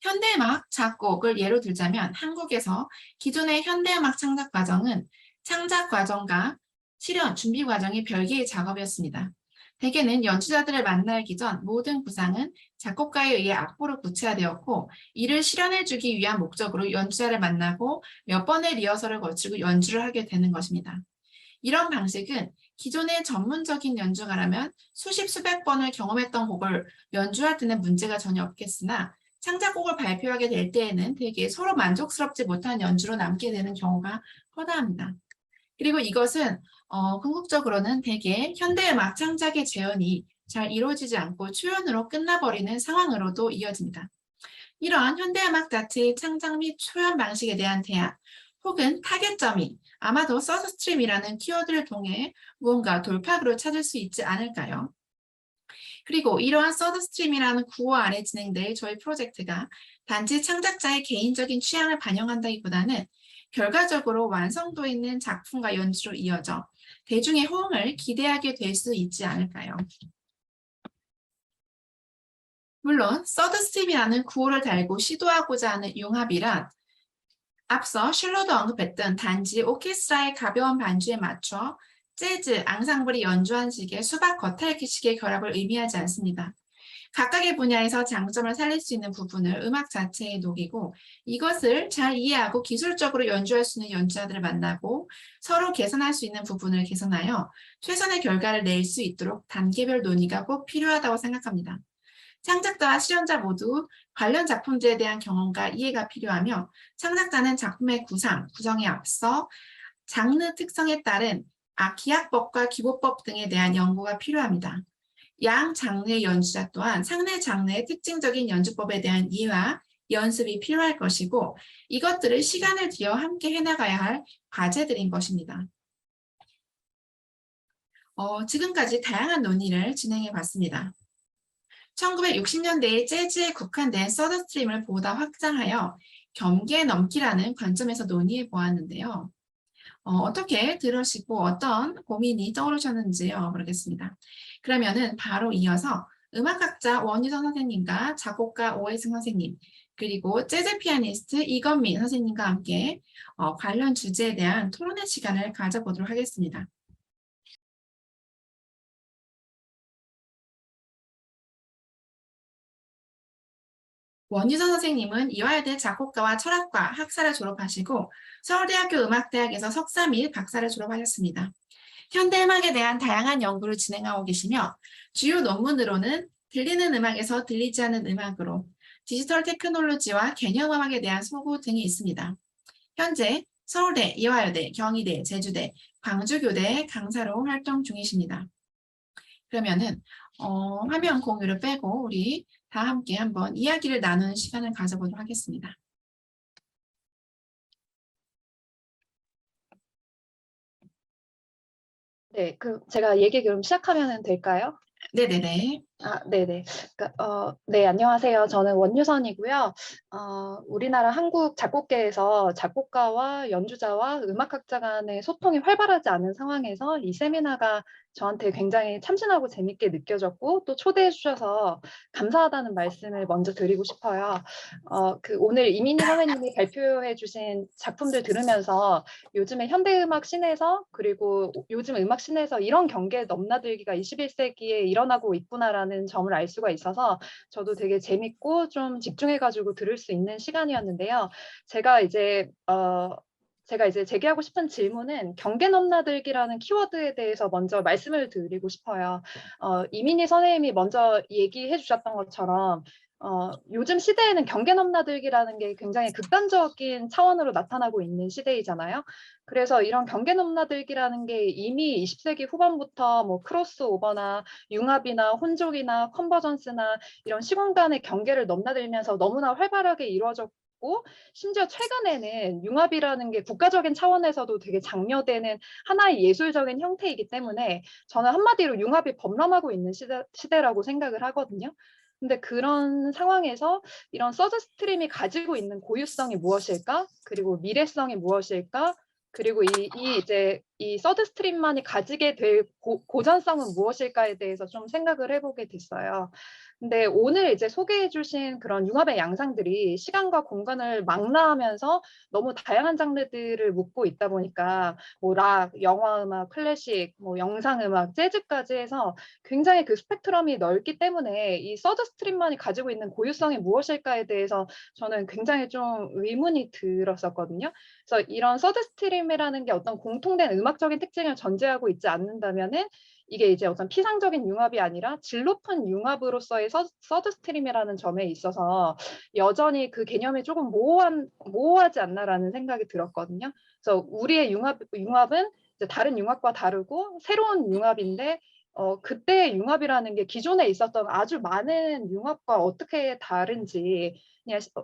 현대음악 작곡을 예로 들자면 한국에서 기존의 현대음악 창작 과정은 창작 과정과 실현, 준비 과정이 별개의 작업이었습니다. 대개는 연주자들을 만나기 전 모든 구상은 작곡가에 의해 악보로 구체화되었고 이를 실현해주기 위한 목적으로 연주자를 만나고 몇 번의 리허설을 거치고 연주를 하게 되는 것입니다. 이런 방식은 기존의 전문적인 연주가라면 수십 수백 번을 경험했던 곡을 연주할 때는 문제가 전혀 없겠으나 창작곡을 발표하게 될 때에는 되게 서로 만족스럽지 못한 연주로 남게 되는 경우가 허다합니다. 그리고 이것은 궁극적으로는 대개 현대음악 창작의 재현이 잘 이루어지지 않고 초연으로 끝나버리는 상황으로도 이어집니다. 이러한 현대음악 자체의 창작 및 초연 방식에 대한 대안 혹은 타겟점이 아마도 서드스트림이라는 키워드를 통해 무언가 돌파구를 찾을 수 있지 않을까요? 그리고 이러한 서드스트림이라는 구호 아래 진행될 저희 프로젝트가 단지 창작자의 개인적인 취향을 반영한다기보다는 결과적으로 완성도 있는 작품과 연주로 이어져 대중의 호응을 기대하게 될 수 있지 않을까요? 물론 서드스트림이라는 구호를 달고 시도하고자 하는 융합이란 앞서 슐러도 언급했던 단지 오케스트라의 가벼운 반주에 맞춰 재즈, 앙상블이 연주한 식의 수박 겉핥기식의 결합을 의미하지 않습니다. 각각의 분야에서 장점을 살릴 수 있는 부분을 음악 자체에 녹이고 이것을 잘 이해하고 기술적으로 연주할 수 있는 연주자들을 만나고 서로 개선할 수 있는 부분을 개선하여 최선의 결과를 낼 수 있도록 단계별 논의가 꼭 필요하다고 생각합니다. 창작자와 실현자 모두 관련 작품들에 대한 경험과 이해가 필요하며 창작자는 작품의 구성에 앞서 장르 특성에 따른 기악법과 기보법 등에 대한 연구가 필요합니다. 양 장르의 연주자 또한 상대 장르의 특징적인 연주법에 대한 이해와 연습이 필요할 것이고 이것들을 시간을 들여 함께 해나가야 할 과제들인 것입니다. 지금까지 다양한 논의를 진행해 봤습니다. 1960년대의 재즈에 국한된 서드스트림을 보다 확장하여 경계 넘기라는 관점에서 논의해 보았는데요. 어떻게 들으시고 어떤 고민이 떠오르셨는지요? 모르겠습니다. 그러면은 바로 이어서 음악학자 원유선 선생님과 작곡가 오해승 선생님, 그리고 재즈 피아니스트 이건민 선생님과 함께 관련 주제에 대한 토론의 시간을 가져보도록 하겠습니다. 원유선 선생님은 이화여대 작곡가와 철학과 학사를 졸업하시고 서울대학교 음악대학에서 석사 및 박사를 졸업하셨습니다. 현대음악에 대한 다양한 연구를 진행하고 계시며 주요 논문으로는 들리는 음악에서 들리지 않는 음악으로 디지털 테크놀로지와 개념음악에 대한 소구 등이 있습니다. 현재 서울대, 이화여대, 경희대, 제주대, 광주교대 강사로 활동 중이십니다. 그러면은 화면 공유를 빼고 우리 다 함께 한번 이야기를 나누는 시간을 가져보도록 하겠습니다. 네, 제가 얘기 그럼 시작하면 될까요? 네네네. 네네. 네, 안녕하세요. 저는 원유선이고요. 우리나라 한국 작곡계에서 작곡가와 연주자와 음악학자 간의 소통이 활발하지 않은 상황에서 이 세미나가 저한테 굉장히 참신하고 재밌게 느껴졌고 또 초대해 주셔서 감사하다는 말씀을 먼저 드리고 싶어요. 오늘 이민희 선생님이 발표해 주신 작품들 들으면서 요즘에 현대음악 씬에서 그리고 요즘 음악 씬에서 이런 경계 넘나들기가 21세기에 일어나고 있구나라는 점을 알 수가 있어서 저도 되게 재밌고 좀 집중해가지고 들을 수 있는 시간이었는데요. 제가 이제 제기하고 싶은 질문은 경계 넘나들기라는 키워드에 대해서 먼저 말씀을 드리고 싶어요. 이민희 선생님이 먼저 얘기해 주셨던 것처럼 요즘 시대에는 경계 넘나들기라는 게 굉장히 극단적인 차원으로 나타나고 있는 시대이잖아요. 그래서 이런 경계 넘나들기라는 게 이미 20세기 후반부터 뭐 크로스오버나 융합이나 혼족이나 컨버전스나 이런 시공간의 경계를 넘나들면서 너무나 활발하게 이루어졌고, 심지어 최근에는 융합이라는 게 국가적인 차원에서도 되게 장려되는 하나의 예술적인 형태이기 때문에 저는 한마디로 융합이 범람하고 있는 시대라고 생각을 하거든요. 근데 그런 상황에서 이런 서드 스트림이 가지고 있는 고유성이 무엇일까? 그리고 미래성이 무엇일까? 그리고 이제 이 서드 스트림만이 가지게 될 고전성은 무엇일까에 대해서 좀 생각을 해보게 됐어요. 근데 오늘 이제 소개해 주신 그런 융합의 양상들이 시간과 공간을 망라하면서 너무 다양한 장르들을 묶고 있다 보니까 뭐 락, 영화 음악, 클래식, 뭐 영상 음악, 재즈까지 해서 굉장히 그 스펙트럼이 넓기 때문에 이 서드 스트림만이 가지고 있는 고유성이 무엇일까에 대해서 저는 굉장히 좀 의문이 들었었거든요. 그래서 이런 서드 스트림이라는 게 어떤 공통된 음악적인 특징을 전제하고 있지 않는다면은 이게 이제 어떤 피상적인 융합이 아니라 질 높은 융합으로서의 서드 스트림이라는 점에 있어서 여전히 그 개념이 조금 모호하지 않나라는 생각이 들었거든요. 그래서 우리의 융합은 이제 다른 융합과 다르고 새로운 융합인데 그때의 융합이라는 게 기존에 있었던 아주 많은 융합과 어떻게 다른지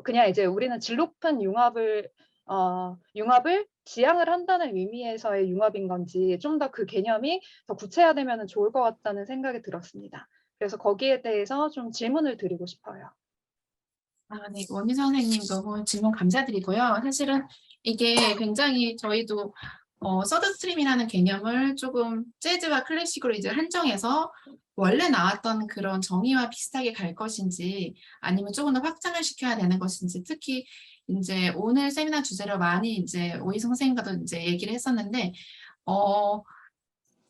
그냥 이제 우리는 질 높은 융합을 지향을 한다는 의미에서의 융합인 건지 좀 더 그 개념이 더 구체화되면 좋을 것 같다는 생각이 들었습니다. 그래서 거기에 대해서 좀 질문을 드리고 싶어요. 네, 원희 선생님 너무 질문 감사드리고요. 사실은 이게 굉장히 저희도 서드 스트림이라는 개념을 조금 재즈와 클래식으로 이제 한정해서 원래 나왔던 그런 정의와 비슷하게 갈 것인지 아니면 조금 더 확장을 시켜야 되는 것인지 특히 이제 오늘 세미나 주제로 많이 이제 오희성 선생님과도 이제 얘기를 했었는데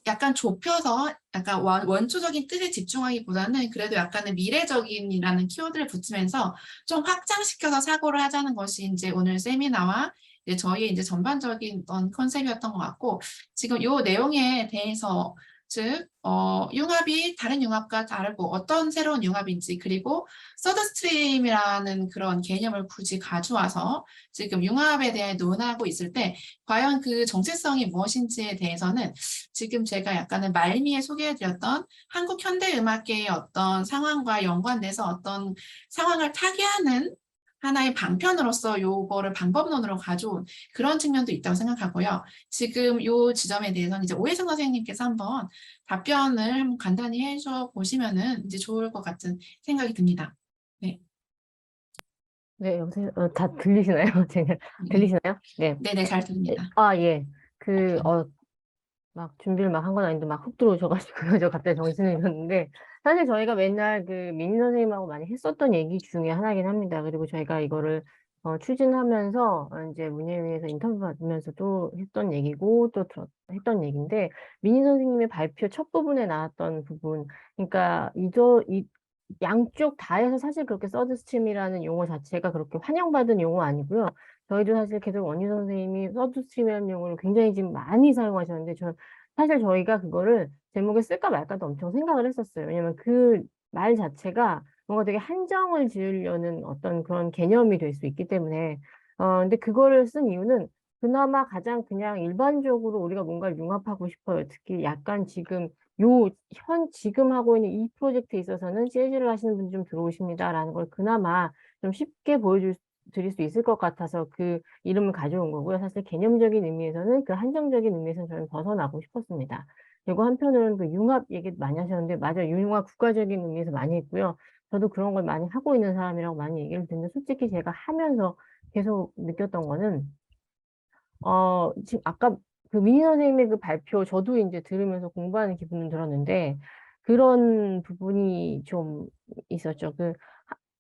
약간 좁혀서 약간 원초적인 뜻에 집중하기보다는 그래도 약간은 미래적인이라는 키워드를 붙이면서 좀 확장시켜서 사고를 하자는 것이 이제 오늘 세미나와 이제 저희의 이제 전반적인 어떤 컨셉이었던 것 같고 지금 이 내용에 대해서 즉 융합이 다른 융합과 다르고 어떤 새로운 융합인지 그리고 서드 스트림이라는 그런 개념을 굳이 가져와서 지금 융합에 대해 논하고 있을 때 과연 그 정체성이 무엇인지에 대해서는 지금 제가 약간은 말미에 소개해드렸던 한국 현대음악계의 어떤 상황과 연관돼서 어떤 상황을 타개하는 하나의 방편으로서 요거를 방법론으로 가져온 그런 측면도 있다고 생각하고요. 지금 요 지점에 대해서는 이제 오혜성 선생님께서 한번 답변을 한번 간단히 해줘 보시면은 이제 좋을 것 같은 생각이 듭니다. 네. 네, 여보세요? 다 들리시나요? 제가, 네. 들리시나요? 네. 네네, 잘 네. 들립니다. 예. 막 준비를 막 한 건 아닌데 막 훅 들어오셔가지고요. 저 갑자기 정신을 잃었는데, 사실 저희가 맨날 그 민희 선생님하고 많이 했었던 얘기 중에 하나긴 합니다. 그리고 저희가 이거를 추진하면서 이제 문예위에서 인터뷰 받으면서도 했던 얘기고 또 했던 얘기인데, 민희 선생님의 발표 첫 부분에 나왔던 부분, 그러니까 양쪽 다 해서 사실 그렇게 서드 스트림이라는 용어 자체가 그렇게 환영받은 용어 아니고요. 저희도 사실 계속 원희 선생님이 서드 스트림이라는 용어를 굉장히 지금 많이 사용하셨는데, 사실 저희가 그거를 제목에 쓸까 말까도 엄청 생각을 했었어요. 왜냐면 그 말 자체가 뭔가 되게 한정을 지으려는 어떤 그런 개념이 될 수 있기 때문에, 근데 그거를 쓴 이유는 그나마 가장 그냥 일반적으로 우리가 뭔가를 융합하고 싶어요. 특히 약간 지금 하고 있는 이 프로젝트에 있어서는 재즈를 하시는 분이 좀 들어오십니다라는 걸 그나마 좀 쉽게 드릴 수 있을 것 같아서 그 이름을 가져온 거고요. 사실 개념적인 의미에서는 그 한정적인 의미에서는 저는 벗어나고 싶었습니다. 그리고 한편으로는 그 융합 얘기 많이 하셨는데, 맞아요. 융합 국가적인 의미에서 많이 했고요. 저도 그런 걸 많이 하고 있는 사람이라고 많이 얘기를 듣는데, 솔직히 제가 하면서 계속 느꼈던 거는, 지금 아까 그 민희 선생님의 그 발표 저도 이제 들으면서 공부하는 기분은 들었는데 그런 부분이 좀 있었죠.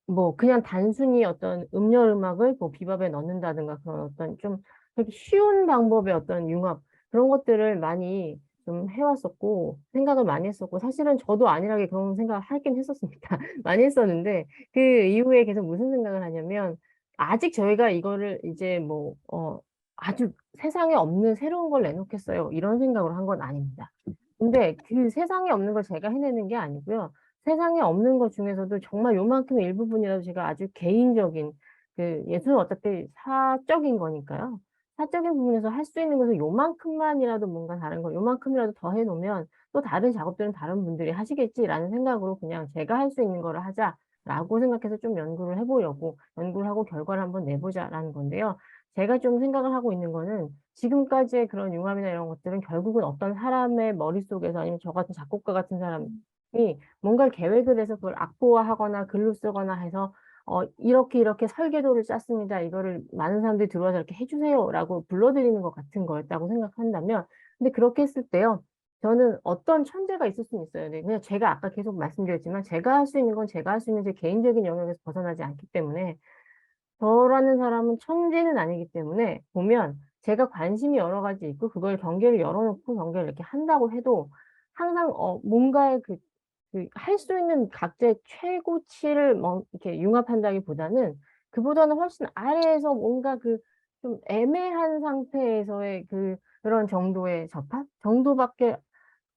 뭐 그냥 단순히 어떤 음료 음악을 뭐 비밥에 넣는다든가 그런 어떤 좀 되게 쉬운 방법의 어떤 융합 그런 것들을 많이 좀 해왔었고 생각을 많이 했었고 사실은 저도 안일하게 그런 생각을 하긴 했었습니다. 많이 했었는데 그 이후에 계속 무슨 생각을 하냐면 아직 저희가 이거를 이제 아주 세상에 없는 새로운 걸 내놓겠어요. 이런 생각으로 한 건 아닙니다. 근데 그 세상에 없는 걸 제가 해내는 게 아니고요. 세상에 없는 것 중에서도 정말 요만큼의 일부분이라도 제가 아주 개인적인 예술은 어차피 사적인 거니까요. 사적인 부분에서 할 수 있는 것을 요만큼만이라도 뭔가 다른 걸 요만큼이라도 더 해 놓으면 또 다른 작업들은 다른 분들이 하시겠지라는 생각으로 그냥 '제가 할 수 있는 거를 하자.'라고 생각해서 좀 연구를 해 보려고 연구를 하고 결과를 한번 내 보자라는 건데요. 제가 좀 생각을 하고 있는 거는 지금까지의 그런 융합이나 이런 것들은 결국은 어떤 사람의 머릿속에서 아니면 저 같은 작곡가 같은 사람이 뭔가를 계획을 해서 그걸 악보화하거나 글로 쓰거나 해서 "이렇게 이렇게 설계도를 짰습니다. 이거를 많은 사람들이 들어와서 이렇게 해 주세요."라고 불러드리는 것 같은 거였다고 생각한다면 근데 그렇게 했을 때요. 저는 어떤 천재가 있을 수는 있어요. 네 그냥 제가 아까 계속 말씀드렸지만 제가 할 수 있는 건 제가 할 수 있는 제 개인적인 영역에서 벗어나지 않기 때문에 저라는 사람은 천재는 아니기 때문에 보면 제가 관심이 여러 가지 있고 그걸 경계를 열어 놓고 경계를 이렇게 한다고 해도 항상 뭔가의 할 수 있는 각자의 최고치를 이렇게 융합한다기보다는 그보다는 훨씬 아래에서 뭔가 좀 애매한 상태에서의 그런 정도의 접합 정도밖에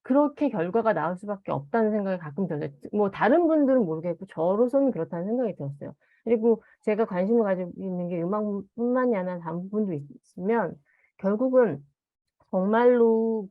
그렇게 결과가 나올 수밖에 없다는 생각이 가끔 들어요. 뭐 다른 분들은 모르겠고 저로서는 그렇다는 생각이 들었어요. 그리고 제가 관심을 가지고 있는 게 음악뿐만이 아니라 다른 부분도 있으면 결국은 정말로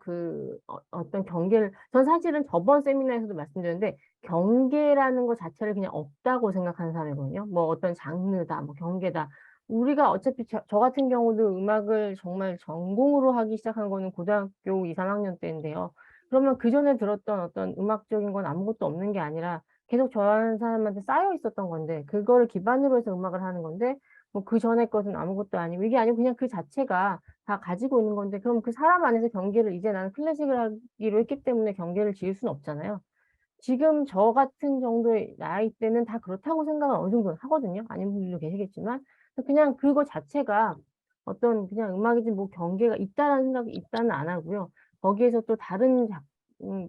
어떤 경계를 전 사실은 저번 세미나에서도 말씀드렸는데 경계라는 것 자체를 그냥 없다고 생각하는 사람이거든요. 뭐 어떤 장르다 뭐 경계다. 우리가 어차피 저 같은 경우도 음악을 정말 전공으로 하기 시작한 거는 고등학교 2-3 학년 때인데요. 그러면 그전에 들었던 어떤 음악적인 건 아무것도 없는 게 아니라 계속 좋아하는 사람한테 쌓여 있었던 건데 그거를 기반으로 해서 음악을 하는 건데 뭐 그전에 것은 아무것도 아니고 이게 아니고 그냥 그 자체가 다 가지고 있는 건데 그럼 그 사람 안에서 경계를 이제 나는 클래식을 하기로 했기 때문에 경계를 지을 수는 없잖아요. 지금 저 같은 정도의 나이 때는 다 그렇다고 생각을 어느 정도는 하거든요. 아닌 분들도 계시겠지만. 그냥 그거 자체가 어떤 그냥 음악이지 뭐 경계가 있다라는 생각이 일단은 안 하고요. 거기에서 또 다른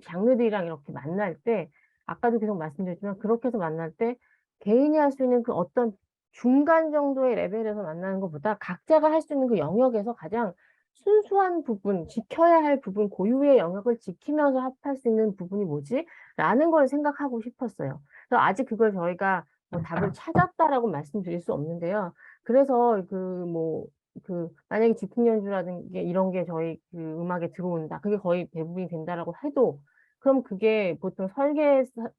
장르들이랑 이렇게 만날 때 아까도 계속 말씀드렸지만 그렇게 해서 만날 때 개인이 할 수 있는 그 어떤 중간 정도의 레벨에서 만나는 것보다 각자가 할 수 있는 그 영역에서 가장 순수한 부분, 지켜야 할 부분, 고유의 영역을 지키면서 합할 수 있는 부분이 뭐지? 라는 걸 생각하고 싶었어요. 그래서 아직 그걸 저희가 뭐 답을 찾았다라고 말씀드릴 수 없는데요. 그래서 만약에 즉흥 연주라든지 이런 게 저희 음악에 들어온다. 그게 거의 대부분이 된다라고 해도 그럼 그게 보통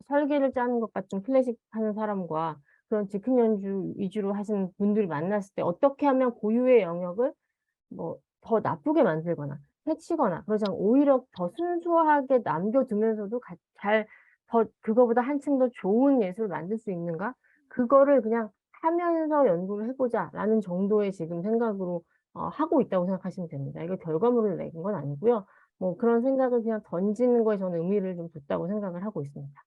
설계를 짜는 것 같은 클래식 하는 사람과 그런 즉흥 연주 위주로 하시는 분들이 만났을 때 어떻게 하면 고유의 영역을 뭐 더 나쁘게 만들거나 해치거나 그러지 않고 오히려 더 순수하게 남겨두면서도 그거보다 한층 더 좋은 예술을 만들 수 있는가? 그거를 그냥 하면서 연구를 해 보자라는 정도의 지금 생각으로 하고 있다고 생각하시면 됩니다. 이거 결과물을 내는 건 아니고요. 뭐 그런 생각을 그냥 던지는 거에 저는 의미를 좀 뒀다고 생각을 하고 있습니다.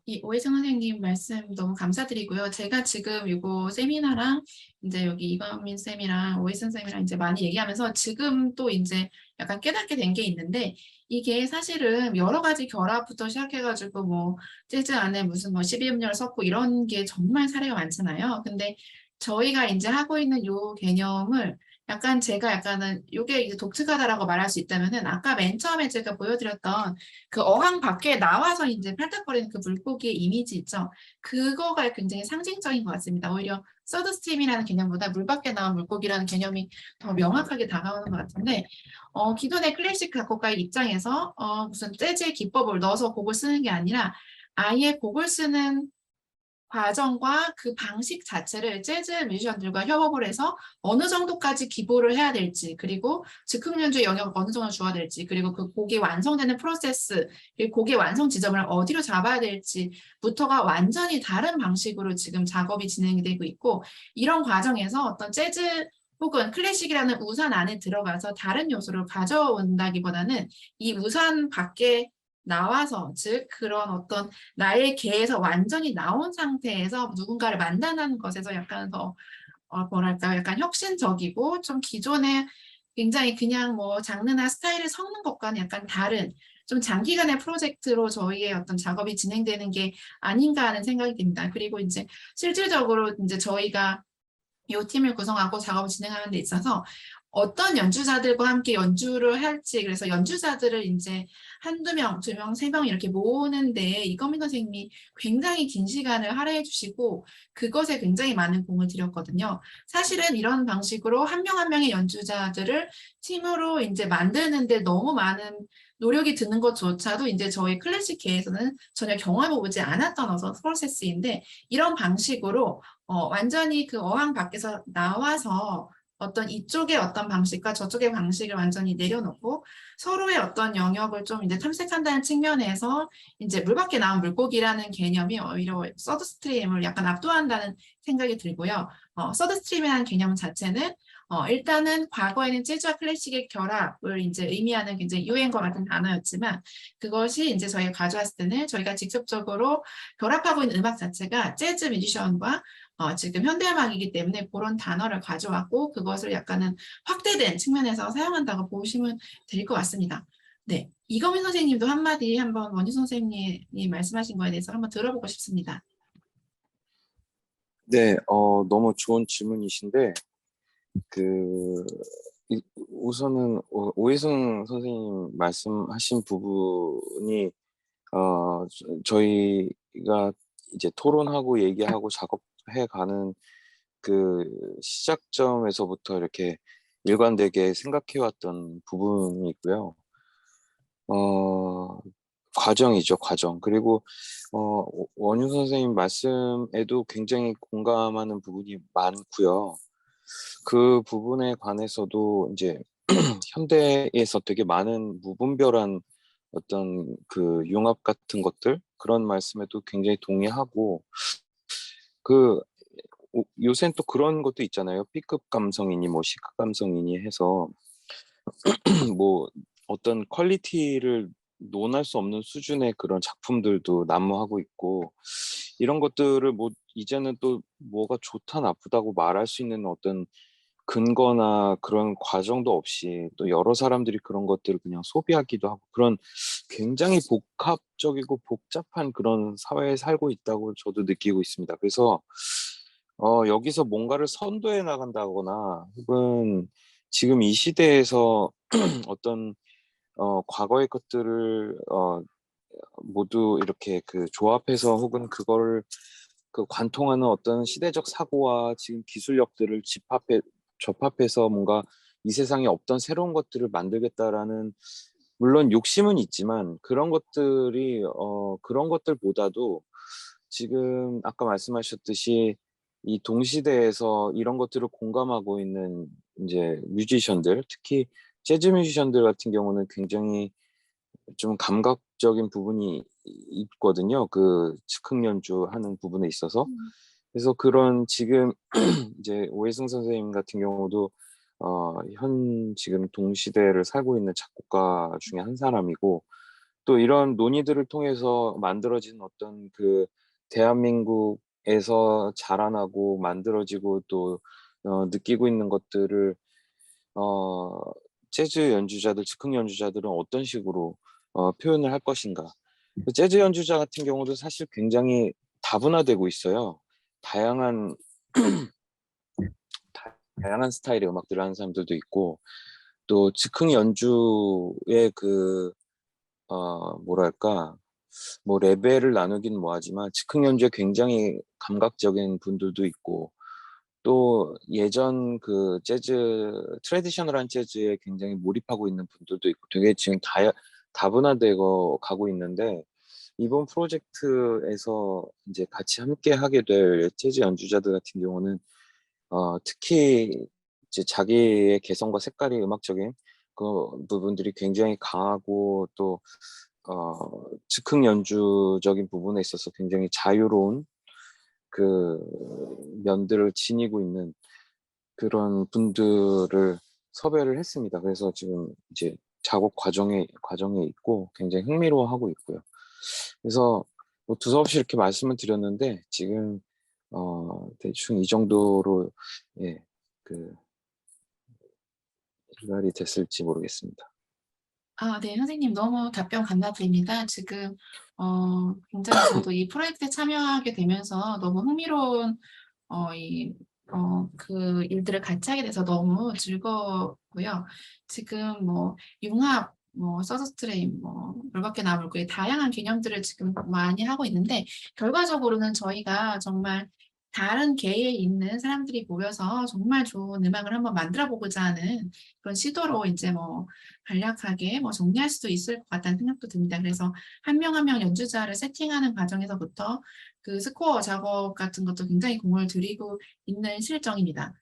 이 오혜정 선생님 말씀 너무 감사드리고요. 제가 지금 요거 세미나랑 인제 여기 이광민 쌤이랑 오혜정 쌤이랑 인제 많이 얘기하면서 지금 또 인제 약간 깨닫게 된 게 있는데 이게 사실은 여러 가지 결합부터 시작해 가지고 뭐 재즈 안에 무슨 뭐 12음렬 섞고 이런 게 정말 사례가 많잖아요. 근데 저희가 인제 하고 있는 요 개념을 약간 제가 약간은 요게 이제 독특하다라고 말할 수 있다면은 아까 맨 처음에 제가 보여드렸던 그 어항 밖에 나와서 인제 팔딱거리는 그 물고기의 이미지 있죠. 그거가 굉장히 상징적인 것 같습니다. 오히려 서드 스트림이라는 개념보다 물 밖에 나온 물고기라는 개념이 더 명확하게 다가오는 것 같은데 기존의 클래식 작곡가의 입장에서 무슨 재즈의 기법을 넣어서 곡을 쓰는 게 아니라 아예 곡을 쓰는 과정과 그 방식 자체를 재즈 뮤지션들과 협업을 해서 어느 정도까지 기보를 해야 될지 그리고 즉흥 연주의 영역을 어느 정도 줘야 될지 그리고 그 곡이 완성되는 프로세스 그리고 곡의 완성 지점을 어디로 잡아야 될지부터가 완전히 다른 방식으로 지금 작업이 진행이 되고 있고 이런 과정에서 어떤 재즈 혹은 클래식이라는 우산 안에 들어가서 다른 요소를 가져온다기보다는 이 우산 밖에 나와서 즉 그런 어떤 나의 계에서 완전히 나온 상태에서 누군가를 만나는 것에서 약간 더 뭐랄까요? 약간 혁신적이고 좀 기존의 굉장히 그냥 뭐 장르나 스타일을 섞는 것과는 약간 다른 좀 장기간의 프로젝트로 저희의 어떤 작업이 진행되는 게 아닌가 하는 생각이 듭니다. 그리고 인제 실질적으로 인제 저희가 요 팀을 구성하고 작업을 진행하는 데 있어서 어떤 연주자들과 함께 연주를 할지, 그래서 연주자들을 이제 한두 명, 두 명, 세 명 이렇게 모으는데 이건민 선생님이 굉장히 긴 시간을 할애해 주시고 그것에 굉장히 많은 공을 들였거든요. 사실은 이런 방식으로 한 명 한 명의 연주자들을 팀으로 이제 만드는데 너무 많은 노력이 드는 것조차도 이제 저희 클래식계에서는 전혀 경험해 보지 않았던 프로세스인데 이런 방식으로 완전히 그 어항 밖에서 나와서 어떤 이쪽의 어떤 방식과 저쪽의 방식을 완전히 내려놓고 서로의 어떤 영역을 좀 이제 탐색한다는 측면에서 이제 물 밖에 나온 물고기라는 개념이 오히려 서드스트림을 약간 압도한다는 생각이 들고요. 서드스트림이라는 개념 자체는 일단은 과거에는 재즈와 클래식의 결합을 이제 의미하는 굉장히 유행과 같은 단어였지만 그것이 이제 저희가 가져왔을 때는 저희가 직접적으로 결합하고 있는 음악 자체가 재즈 뮤지션과 지금 현대음악이기 때문에 그런 단어를 가져왔고 그것을 약간은 확대된 측면에서 사용한다고 보시면 될 것 같습니다. 네, 이거민 선생님도 한마디 한번 원유 선생님이 말씀하신 거에 대해서 한번 들어보고 싶습니다. 네, 너무 좋은 질문이신데, 그, 우선은 오해승 선생님 말씀하신 부분이, 저희가 이제 토론하고 얘기하고 작업해 가는 그 시작점에서부터 이렇게 일관되게 생각해왔던 부분이고요. 과정이죠, 과정. 그리고 원유 선생님 말씀에도 굉장히 공감하는 부분이 많고요. 그 부분에 관해서도 이제 현대에서 되게 많은 무분별한 어떤 그 융합 같은 것들 그런 말씀에도 굉장히 동의하고 그 요새는 또 그런 것도 있잖아요. B급 감성이니 뭐 C급 감성이니 해서 뭐 어떤 퀄리티를 논할 수 없는 수준의 그런 작품들도 난무하고 있고 이런 것들을 뭐 이제는 또 뭐가 좋다 나쁘다고 말할 수 있는 어떤 근거나 그런 과정도 없이 또 여러 사람들이 그런 것들을 그냥 소비하기도 하고 그런 굉장히 복합적이고 복잡한 그런 사회에 살고 있다고 저도 느끼고 있습니다. 그래서 여기서 뭔가를 선도해 나간다거나 혹은 지금 이 시대에서 어떤 과거의 것들을 모두 이렇게 그 조합해서 혹은 그거를 그 관통하는 어떤 시대적 사고와 지금 기술력들을 접합해서 뭔가 이 세상에 없던 새로운 것들을 만들겠다라는 물론 욕심은 있지만 그런 것들이 그런 것들보다도 지금 아까 말씀하셨듯이 이 동시대에서 이런 것들을 공감하고 있는 이제 뮤지션들, 특히 재즈 뮤지션들 같은 경우는 굉장히 좀 감각적인 부분이 있거든요. 그 즉흥 연주하는 부분에 있어서. 그래서 그런 지금 이제 오해승 선생님 같은 경우도 현 지금 동시대를 살고 있는 작곡가 중에 한 사람이고 또 이런 논의들을 통해서 만들어진 어떤 그 대한민국에서 자라나고 만들어지고 또 느끼고 있는 것들을 어, 재즈 연주자들, 즉흥 연주자들은 어떤 식으로 표현을 할 것인가. 그 재즈 연주자 같은 경우도 사실 굉장히 다분화되고 있어요. 다양한 다양한 스타일의 음악들을 하는 사람들도 있고 또 즉흥 연주의 그 뭐랄까 뭐 레벨을 나누긴 뭐하지만 즉흥 연주에 굉장히 감각적인 분들도 있고 또 예전 그 재즈 트래디셔널한 재즈에 굉장히 몰입하고 있는 분들도 있고 되게 지금 다분화되고 가고 있는데 이번 프로젝트에서 이제 같이 함께 하게 될 재즈 연주자들 같은 경우는 특히 이제 자기의 개성과 색깔이 음악적인 그 부분들이 굉장히 강하고 또 즉흥 연주적인 부분에 있어서 굉장히 자유로운 그 면들을 지니고 있는 그런 분들을 섭외를 했습니다. 그래서 지금 이제 작업 과정에 있고 굉장히 흥미로워하고 있고요. 그래서 뭐 두서없이 이렇게 말씀을 드렸는데 지금 대충 이 정도로 예, 그 일갈이 됐을지 모르겠습니다. 네, 선생님 너무 답변 감사드립니다. 지금 굉장히 저도 이 프로젝트에 참여하게 되면서 너무 흥미로운 그 일들을 같이 하게 돼서 너무 있고요. 지금 뭐 융합, 뭐 서스트레인, 뭐 물밖에 나물고의 다양한 개념들을 지금 많이 하고 있는데 결과적으로는 저희가 정말 다른 계에 있는 사람들이 모여서 정말 좋은 음악을 한번 만들어 보고자 하는 그런 시도로 이제 뭐 간략하게 뭐 정리할 수도 있을 것 같다는 생각도 듭니다. 그래서 한 명 한 명 연주자를 세팅하는 과정에서부터 그 스코어 작업 같은 것도 굉장히 공을 들이고 있는 실정입니다.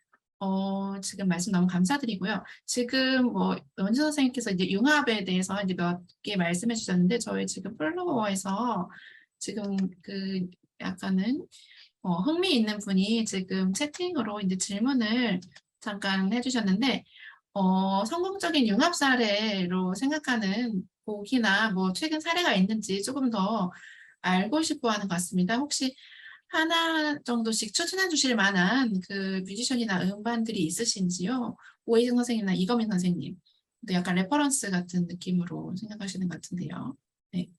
지금 말씀 너무 감사드리고요. 지금 뭐 연주 선생님께서 이제 융합에 대해서 이제 몇 개 말씀해 주셨는데 저희 지금 플로어에서 지금 그 약간은 흥미 있는 분이 지금 채팅으로 이제 질문을 잠깐 해주셨는데 성공적인 융합 사례로 생각하는 곡이나 뭐 최근 사례가 있는지 조금 더 알고 싶어 하는 것 같습니다. 혹시 하나 정도씩 추천해 주실 만한 그 뮤지션이나 음반들이 있으신지요? 오해진 선생님이나 이거민 선생님. 또 약간 레퍼런스 같은 느낌으로 생각하시는 것 같은데요. 네.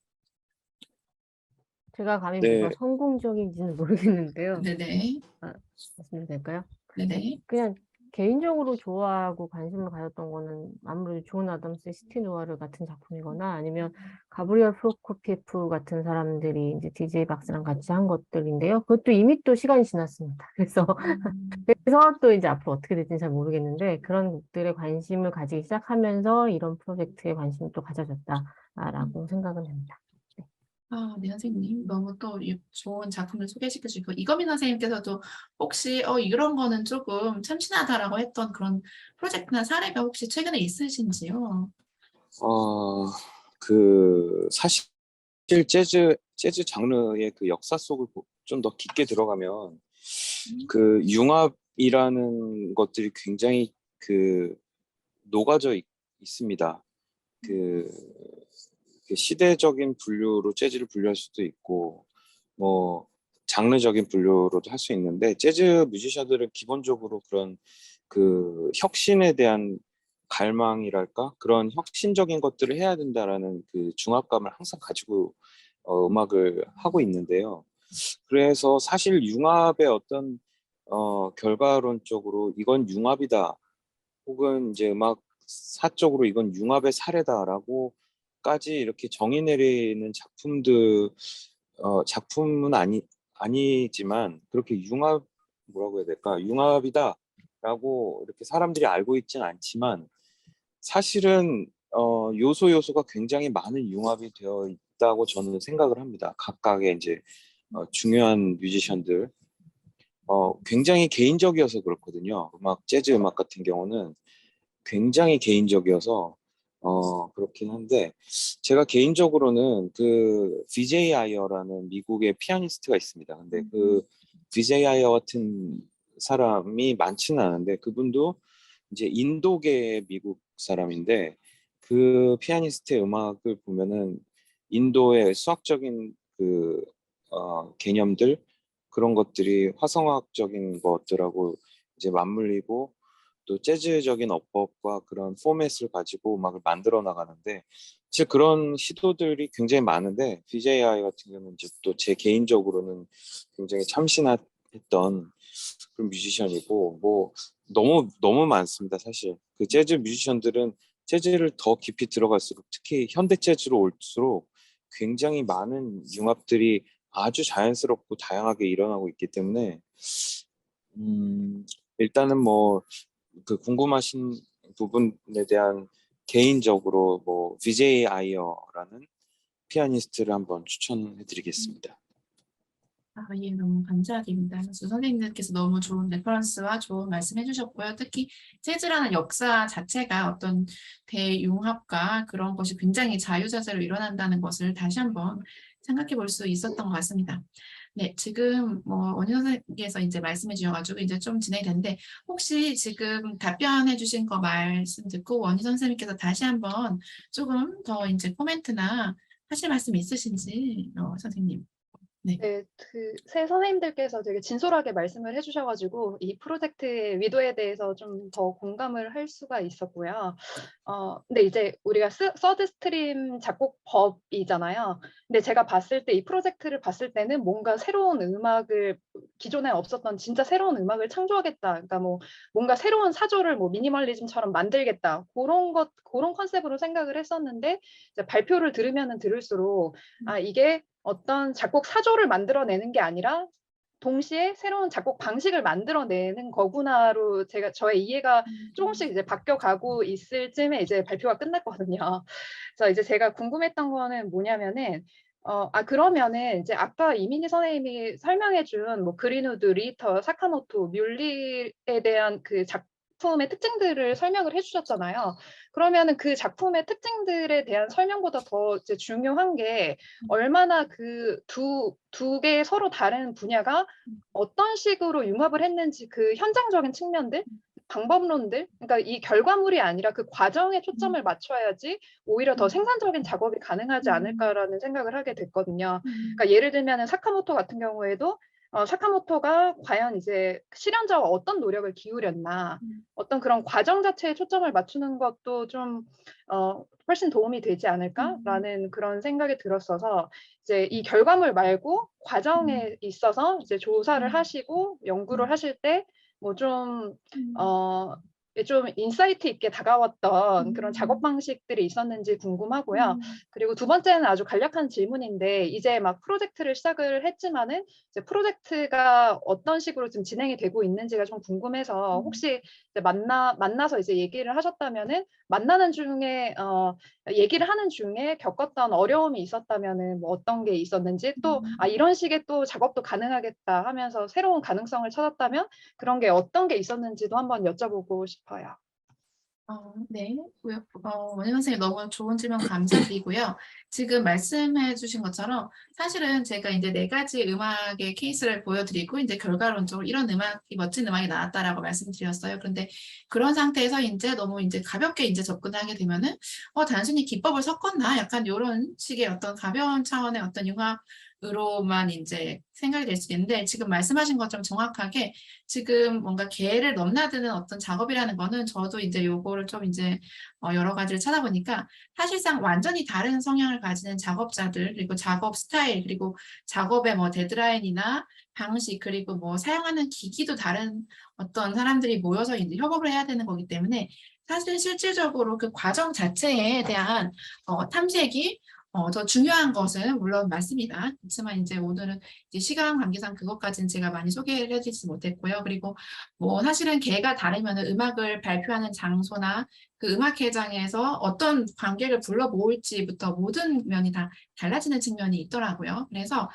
제가 감히 네. 뭐가 성공적인지는 모르겠는데요. 네네. 말씀드려도 될까요? 네네. 그냥 개인적으로 좋아하고 관심을 가졌던 거는 아무래도 존 아담스의 시티 누아르 같은 작품이거나 아니면 가브리엘 프로코피에프 같은 사람들이 이제 DJ 박스랑 같이 한 것들인데요. 그것도 이미 또 시간이 지났습니다. 그래서 또 이제 앞으로 어떻게 될지는 잘 모르겠는데 그런 곡들에 관심을 가지기 시작하면서 이런 프로젝트에 관심을 또 가져졌다라고 생각은 합니다. 네, 선생님. 너무 또 좋은 작품을 소개시켜 주시고, 이거민 선생님께서도 혹시, 이런 거는 조금 참신하다라고 했던 그런 프로젝트나 사례가 혹시 최근에 있으신지요? 사실 재즈 장르의 그 역사 속을 좀 더 깊게 들어가면 그 융합이라는 것들이 굉장히 그 녹아져 있습니다. 그 시대적인 분류로 재즈를 분류할 수도 있고 뭐 장르적인 분류로도 할 수 있는데 재즈 뮤지션들은 기본적으로 그런 그 혁신에 대한 갈망이랄까 그런 혁신적인 것들을 해야 된다라는 그 중압감을 항상 가지고 음악을 하고 있는데요. 그래서 사실 융합의 어떤 결과론적으로 이건 융합이다 혹은 이제 음악 사적으로 이건 융합의 사례다라고까지 이렇게 정의 내리는 작품은 아니지만 그렇게 뭐라고 해야 될까 융합이다라고 이렇게 사람들이 알고 있지는 않지만 사실은 요소가 굉장히 많은 융합이 되어 있다고 저는 생각을 합니다. 각각의 이제 중요한 뮤지션들 굉장히 개인적이어서 그렇거든요. 재즈 음악 같은 경우는 굉장히 개인적이어서 그렇긴 한데 제가 개인적으로는 그 BJ 아이어라는 미국의 피아니스트가 있습니다. 근데 그 BJ 아이어 같은 사람이 많지는 않은데 그분도 이제 인도계 미국 사람인데 그 피아니스트의 음악을 보면은 인도의 수학적인 그 개념들 그런 것들이 화성학적인 것들하고 이제 맞물리고 또 재즈적인 어법과 그런 포맷을 가지고 음악을 만들어 나가는데 사실 그런 시도들이 굉장히 많은데 BJI 같은 경우는 이제 또 제 개인적으로는 굉장히 참신했던 그런 뮤지션이고 뭐 너무 많습니다. 사실 그 재즈 뮤지션들은 재즈를 더 깊이 들어갈수록 특히 현대 재즈로 올수록 굉장히 많은 융합들이 아주 자연스럽고 다양하게 일어나고 있기 때문에 일단은 뭐 그 궁금하신 부분에 대한 개인적으로 뭐 VJ 아이어라는 피아니스트를 한번 추천해드리겠습니다. 예, 너무 감사드립니다. 그래서 선생님들께서 너무 좋은 레퍼런스와 좋은 말씀 해주셨고요. 특히 재즈라는 역사 자체가 어떤 대융합과 그런 것이 굉장히 자유자재로 일어난다는 것을 다시 한번 생각해 볼 수 있었던 것 같습니다. 네, 지금 뭐 원희 선생님께서 이제 말씀해 주셔가지고 이제 좀 진행이 됐는데 혹시 지금 답변해 주신 거 말씀 듣고 원희 선생님께서 다시 한번 조금 더 이제 코멘트나 하실 말씀 있으신지 선생님. 네, 그 새 선생님들께서 되게 진솔하게 말씀을 해주셔가지고 이 프로젝트의 위도에 대해서 좀 더 공감을 할 수가 있었고요. 근데 이제 우리가 서드 스트림 작곡법이잖아요. 근데 제가 봤을 때 이 프로젝트를 봤을 때는 뭔가 새로운 음악을 기존에 없었던 진짜 새로운 음악을 창조하겠다. 그러니까 뭐 뭔가 새로운 사조를 뭐 미니멀리즘처럼 만들겠다. 그런 컨셉으로 생각을 했었는데 이제 발표를 들으면은 들을수록 이게 어떤 작곡 사조를 만들어내는 게 아니라 동시에 새로운 작곡 방식을 만들어내는 거구나로 저의 이해가 조금씩 이제 바뀌어가고 있을 쯤에 이제 발표가 끝났거든요. 그래서 이제 제가 궁금했던 거는 뭐냐면은 그러면은 이제 아까 이민희 선생님이 설명해준 뭐 그린우드, 리히터, 사카모토, 뮬리에 대한 그 작품의 특징들을 설명을 해주셨잖아요. 그러면은 그 작품의 특징들에 대한 설명보다 더 이제 중요한 게 얼마나 그 두 개의 서로 다른 분야가 어떤 식으로 융합을 했는지 그 현장적인 측면들, 방법론들, 그러니까 이 결과물이 아니라 그 과정에 초점을 맞춰야지 오히려 더 생산적인 작업이 가능하지 않을까라는 생각을 하게 됐거든요. 그러니까 예를 들면은 사카모토 같은 경우에도 사카모토가 과연 이제 실현자와 어떤 노력을 기울였나, 어떤 그런 과정 자체에 초점을 맞추는 것도 좀 훨씬 도움이 되지 않을까라는 그런 생각이 들었어서 이제 이 결과물 말고 과정에 있어서 이제 조사를 하시고 연구를 하실 때 뭐 좀 인사이트 있게 다가왔던 그런 작업 방식들이 있었는지 궁금하고요. 그리고 두 번째는 아주 간략한 질문인데 이제 막 프로젝트를 시작을 했지만은 이제 프로젝트가 어떤 식으로 지금 진행이 되고 있는지가 좀 궁금해서 혹시 이제 만나서 이제 얘기를 하셨다면은 만나는 중에 얘기를 하는 중에 겪었던 어려움이 있었다면은 뭐 어떤 게 있었는지 또 이런 식의 또 작업도 가능하겠다 하면서 새로운 가능성을 찾았다면 그런 게 어떤 게 있었는지도 한번 여쭤보고 싶어요. 네. 원희 선생님 너무 좋은 질문 감사드리고요. 지금 말씀해 주신 것처럼 사실은 제가 이제 4가지 음악의 케이스를 보여드리고 이제 결과론적으로 이런 음악이 멋진 음악이 나왔다라고 말씀드렸어요. 그런데 그런 상태에서 이제 너무 이제 가볍게 이제 접근하게 되면은 단순히 기법을 섞었나? 약간 이런 식의 어떤 가벼운 차원의 어떤 융합으로만 이제 생각이 될 수 있는데 지금 말씀하신 것처럼 정확하게 지금 뭔가 개를 넘나드는 어떤 작업이라는 거는 저도 이제 요거를 좀 이제 여러 가지를 찾아보니까 사실상 완전히 다른 성향을 가지는 작업자들 그리고 작업 스타일 그리고 작업의 뭐 데드라인이나 방식 그리고 뭐 사용하는 기기도 다른 어떤 사람들이 모여서 이제 협업을 해야 되는 거기 때문에 사실 실질적으로 그 과정 자체에 대한 탐색이 더 중요한 것은 물론 맞습니다. 그렇지만 이제 오늘은 이제 시간 관계상 그것까지는 제가 많이 소개를 해드리지 못했고요. 그리고 뭐 사실은 개가 다르면은 음악을 발표하는 장소나 그 음악회장에서 어떤 관객을 불러 모을지부터 모든 면이 다 달라지는 측면이 있더라고요. 그래서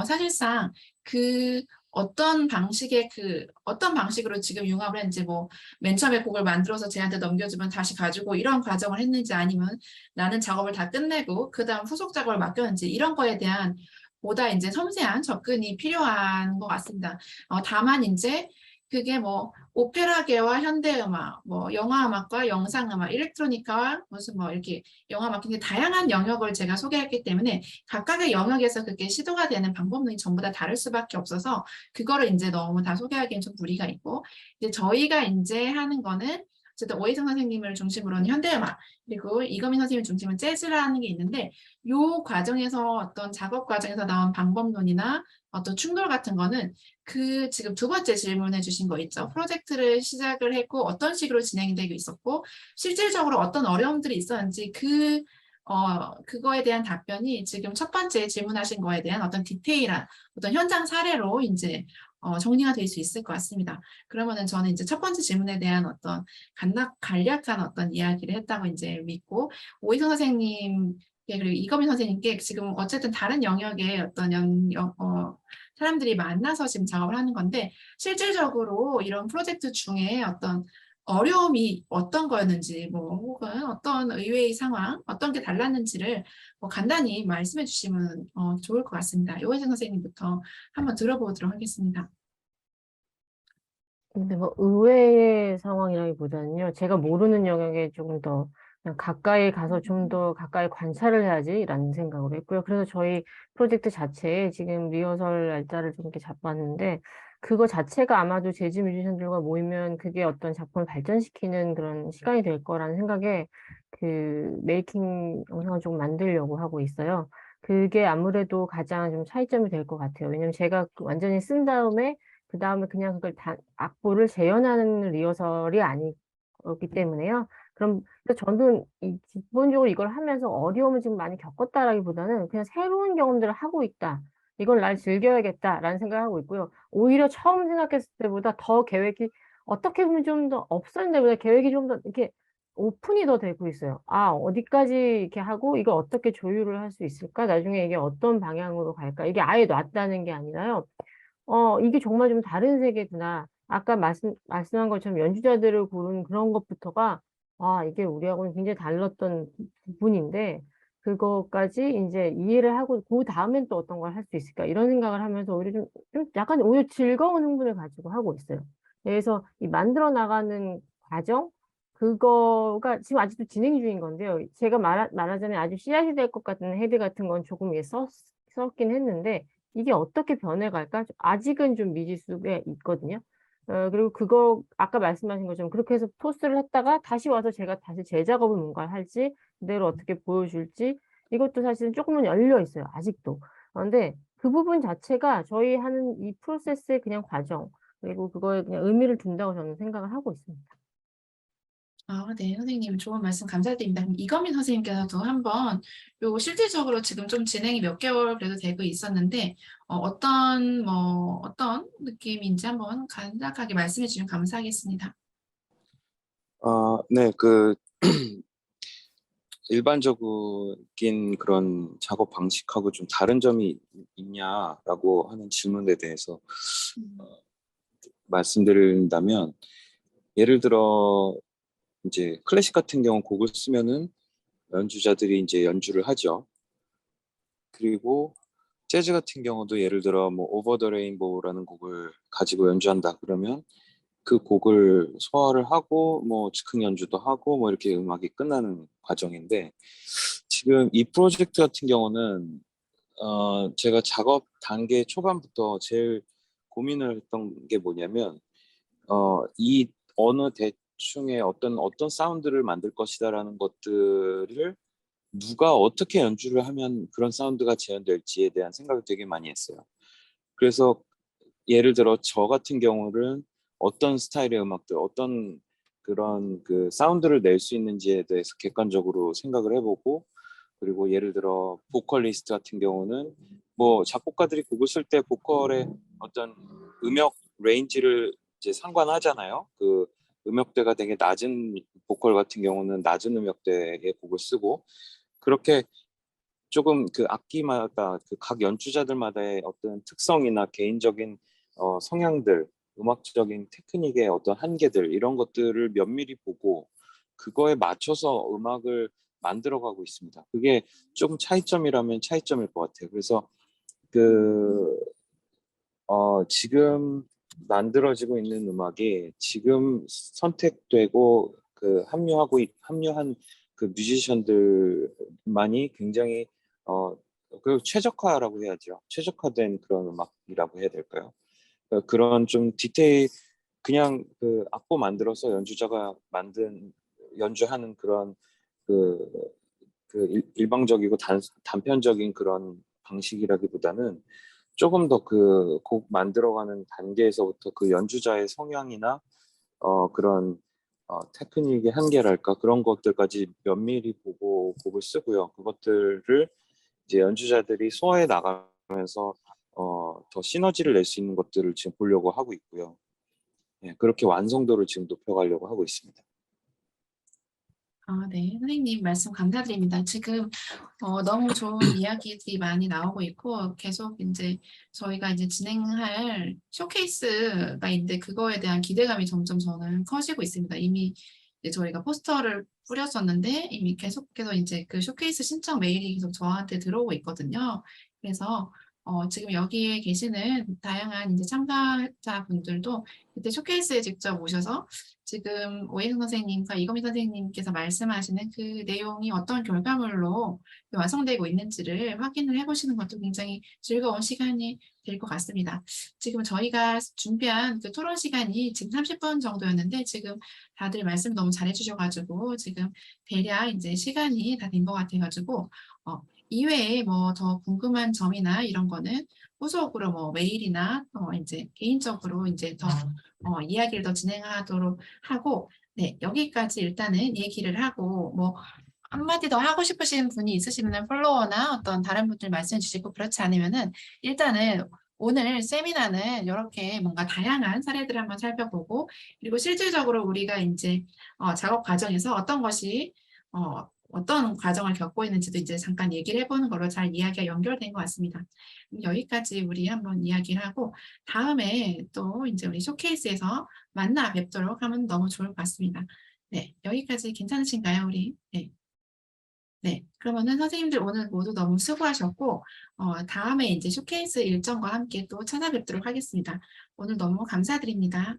사실상 그 어떤 방식으로 지금 융합을 했는지 뭐 맨 처음에 곡을 만들어서 쟤한테 넘겨주면 다시 가지고 이런 과정을 했는지 아니면 나는 작업을 다 끝내고 그다음 후속 작업을 맡겼는지 이런 거에 대한 보다 이제 섬세한 접근이 필요한 것 같습니다. 다만 이제 그게 뭐 오페라계와 현대음악, 뭐 영화음악과 영상음악, 일렉트로니카와 무슨 뭐 이렇게 영화음악 굉장히 다양한 영역을 제가 소개했기 때문에 각각의 영역에서 그게 시도가 되는 방법론이 전부 다 다를 수밖에 없어서 그거를 이제 너무 다 소개하기엔 좀 무리가 있고 이제 저희가 이제 하는 거는 어쨌든 오해성 선생님을 중심으로는 현대음악 그리고 이거민 선생님을 중심으로 재즈라는 게 있는데 요 과정에서 어떤 작업 과정에서 나온 방법론이나 어떤 충돌 같은 거는 그 지금 두 번째 질문해 주신 거 있죠. 프로젝트를 시작을 했고 어떤 식으로 진행이 되고 있었고 실질적으로 어떤 어려움들이 있었는지 그거에 대한 답변이 지금 첫 번째 질문하신 거에 대한 어떤 디테일한 어떤 현장 사례로 이제 정리가 될 수 있을 것 같습니다. 그러면은 저는 이제 첫 번째 질문에 대한 어떤 간략한 어떤 이야기를 했다고 이제 믿고 오희선 선생님 그리고 이거민 선생님께 지금 어쨌든 다른 영역의 어떤 사람들이 만나서 지금 작업을 하는 건데 실질적으로 이런 프로젝트 중에 어떤 어려움이 어떤 거였는지 뭐 혹은 어떤 의외의 상황 어떤 게 달랐는지를 뭐 간단히 말씀해 주시면 좋을 것 같습니다. 요혜정 선생님부터 한번 들어보도록 하겠습니다. 근데 뭐 의외의 상황이라기보다는요, 제가 모르는 영역에 조금 더 그냥 가까이 가서 좀 더 가까이 관찰을 해야지라는 생각으로 했고요. 그래서 저희 프로젝트 자체에 지금 리허설 날짜를 좀 이렇게 잡았는데 그거 자체가 아마도 재즈 뮤지션들과 모이면 그게 어떤 작품을 발전시키는 그런 시간이 될 거라는 생각에 그 메이킹 영상을 좀 만들려고 하고 있어요. 그게 아무래도 가장 좀 차이점이 될 것 같아요. 왜냐면 제가 완전히 쓴 다음에 그 다음에 그냥 그걸 악보를 재현하는 리허설이 아니기 때문에요. 그럼 그래서 저는 기본적으로 이걸 하면서 어려움을 지금 많이 겪었다라기보다는 그냥 새로운 경험들을 하고 있다. 이걸 날 즐겨야겠다라는 생각을 하고 있고요. 오히려 처음 생각했을 때보다 더 계획이 어떻게 보면 좀 더 없었는 데보다 계획이 좀 더 이렇게 오픈이 더 되고 있어요. 아, 어디까지 이렇게 하고 이걸 어떻게 조율을 할 수 있을까? 나중에 이게 어떤 방향으로 갈까? 이게 아예 놨다는 게 아니라요. 이게 정말 좀 다른 세계구나. 아까 말씀한 것처럼 연주자들을 고르는 그런 것부터가, 아, 이게 우리하고는 굉장히 달랐던 부분인데, 그거까지 이제 이해를 하고, 그 다음엔 또 어떤 걸 할 수 있을까? 이런 생각을 하면서 오히려 좀 약간 오히려 즐거운 흥분을 가지고 하고 있어요. 그래서 이 만들어 나가는 과정? 그거가 지금 아직도 진행 중인 건데요. 제가 말하자면 아주 씨앗이 될 것 같은 헤드 같은 건 조금 썼긴 했는데, 이게 어떻게 변해갈까? 아직은 좀 미지수에 있거든요. 그리고 그거 아까 말씀하신 것처럼 그렇게 해서 토스를 했다가 다시 와서 제가 다시 재작업을 뭔가를 할지 그대로 어떻게 보여줄지 이것도 사실은 조금은 열려 있어요. 아직도. 그런데 그 부분 자체가 저희 하는 이 프로세스의 그냥 과정 그리고 그거에 그냥 의미를 둔다고 저는 생각을 하고 있습니다. 네, 선생님 좋은 말씀 감사드립니다. 그럼 이건민 선생님께서도 한번 요 실질적으로 지금 좀 진행이 몇 개월 그래도 되고 있었는데 어떤 느낌인지 한번 간략하게 말씀해 주시면 감사하겠습니다. 네, 일반적인 그런 작업 방식하고 좀 다른 점이 있냐라고 하는 질문에 대해서 말씀드린다면, 예를 들어 이제 클래식 같은 경우 곡을 쓰면은 연주자들이 이제 연주를 하죠. 그리고 재즈 같은 경우도 예를 들어 뭐 오버 더 레인보우라는 곡을 가지고 연주한다 그러면 그 곡을 소화를 하고 뭐 즉흥 연주도 하고 뭐 이렇게 음악이 끝나는 과정인데, 지금 이 프로젝트 같은 경우는 제가 작업 단계 초반부터 제일 고민을 했던 게 뭐냐면 이 어느 대충의 어떤 사운드를 만들 것이다라는 것들을 누가 어떻게 연주를 하면 그런 사운드가 재현될지에 대한 생각을 되게 많이 했어요. 그래서 예를 들어 저 같은 경우는 어떤 스타일의 음악들, 어떤 그런 그 사운드를 낼 수 있는지에 대해서 객관적으로 생각을 해보고, 그리고 예를 들어 보컬리스트 같은 경우는 뭐 작곡가들이 곡을 쓸 때 보컬의 어떤 음역 레인지를 이제 상관하잖아요. 그 음역대가 되게 낮은 보컬 같은 경우는 낮은 음역대의 곡을 쓰고, 그렇게 조금 그 악기마다 그 각 연주자들마다의 어떤 특성이나 개인적인 성향들, 음악적인 테크닉의 어떤 한계들 이런 것들을 면밀히 보고 그거에 맞춰서 음악을 만들어가고 있습니다. 그게 조금 차이점이라면 차이점일 것 같아요. 그래서 그 지금 만들어지고 있는 음악이 지금 선택되고 그 합류한 그 뮤지션들만이 굉장히 그 최적화라고 해야죠. 최적화된 그런 음악이라고 해야 될까요? 그런 좀 디테일, 그냥 그 악보 만들어서 연주자가 연주하는 그런 그, 일방적이고 단편적인 그런 방식이라기보다는 조금 더 그 곡 만들어가는 단계에서부터 그 연주자의 성향이나 그런 테크닉의 한계랄까 그런 것들까지 면밀히 보고 곡을 쓰고요. 그것들을 이제 연주자들이 소화해 나가면서 더 시너지를 낼 수 있는 것들을 지금 보려고 하고 있고요. 예, 그렇게 완성도를 지금 높여가려고 하고 있습니다. 네, 선생님 말씀 감사드립니다. 지금 너무 좋은 이야기들이 많이 나오고 있고 계속 이제 저희가 이제 진행할 쇼케이스가 있는데 그거에 대한 기대감이 점점 저는 커지고 있습니다. 이미 이제 저희가 포스터를 뿌렸었는데 이미 계속해서 이제 그 쇼케이스 신청 메일이 계속 저한테 들어오고 있거든요. 그래서 지금 여기에 계시는 다양한 이제 참가자분들도 그때 쇼케이스에 직접 오셔서 지금 오혜승 선생님과 이건미 선생님께서 말씀하시는 그 내용이 어떤 결과물로 완성되고 있는지를 확인을 해보시는 것도 굉장히 즐거운 시간이 될 것 같습니다. 지금 저희가 준비한 그 토론 시간이 지금 30분 정도였는데 지금 다들 말씀 너무 잘해주셔가지고 지금 대략 이제 시간이 다 된 것 같아가지고 이외에 뭐 더 궁금한 점이나 이런 거는 후속으로 뭐 메일이나 이제 개인적으로 이제 더 이야기를 더 진행하도록 하고 네, 여기까지 일단은 얘기를 하고 뭐 한마디 더 하고 싶으신 분이 있으시면 팔로워나 어떤 다른 분들 말씀해 주시고 그렇지 않으면은 일단은 오늘 세미나는 이렇게 뭔가 다양한 사례들을 한번 살펴보고 그리고 실질적으로 우리가 이제 작업 과정에서 어떤 것이 어떤 과정을 겪고 있는지도 이제 잠깐 얘기를 해보는 걸로 잘 이야기가 연결된 것 같습니다. 여기까지 우리 한번 이야기를 하고 다음에 또 이제 우리 쇼케이스에서 만나 뵙도록 하면 너무 좋을 것 같습니다. 네, 여기까지 괜찮으신가요, 우리? 네. 네, 그러면은 선생님들 오늘 모두 너무 수고하셨고, 다음에 이제 쇼케이스 일정과 함께 또 찾아뵙도록 하겠습니다. 오늘 너무 감사드립니다.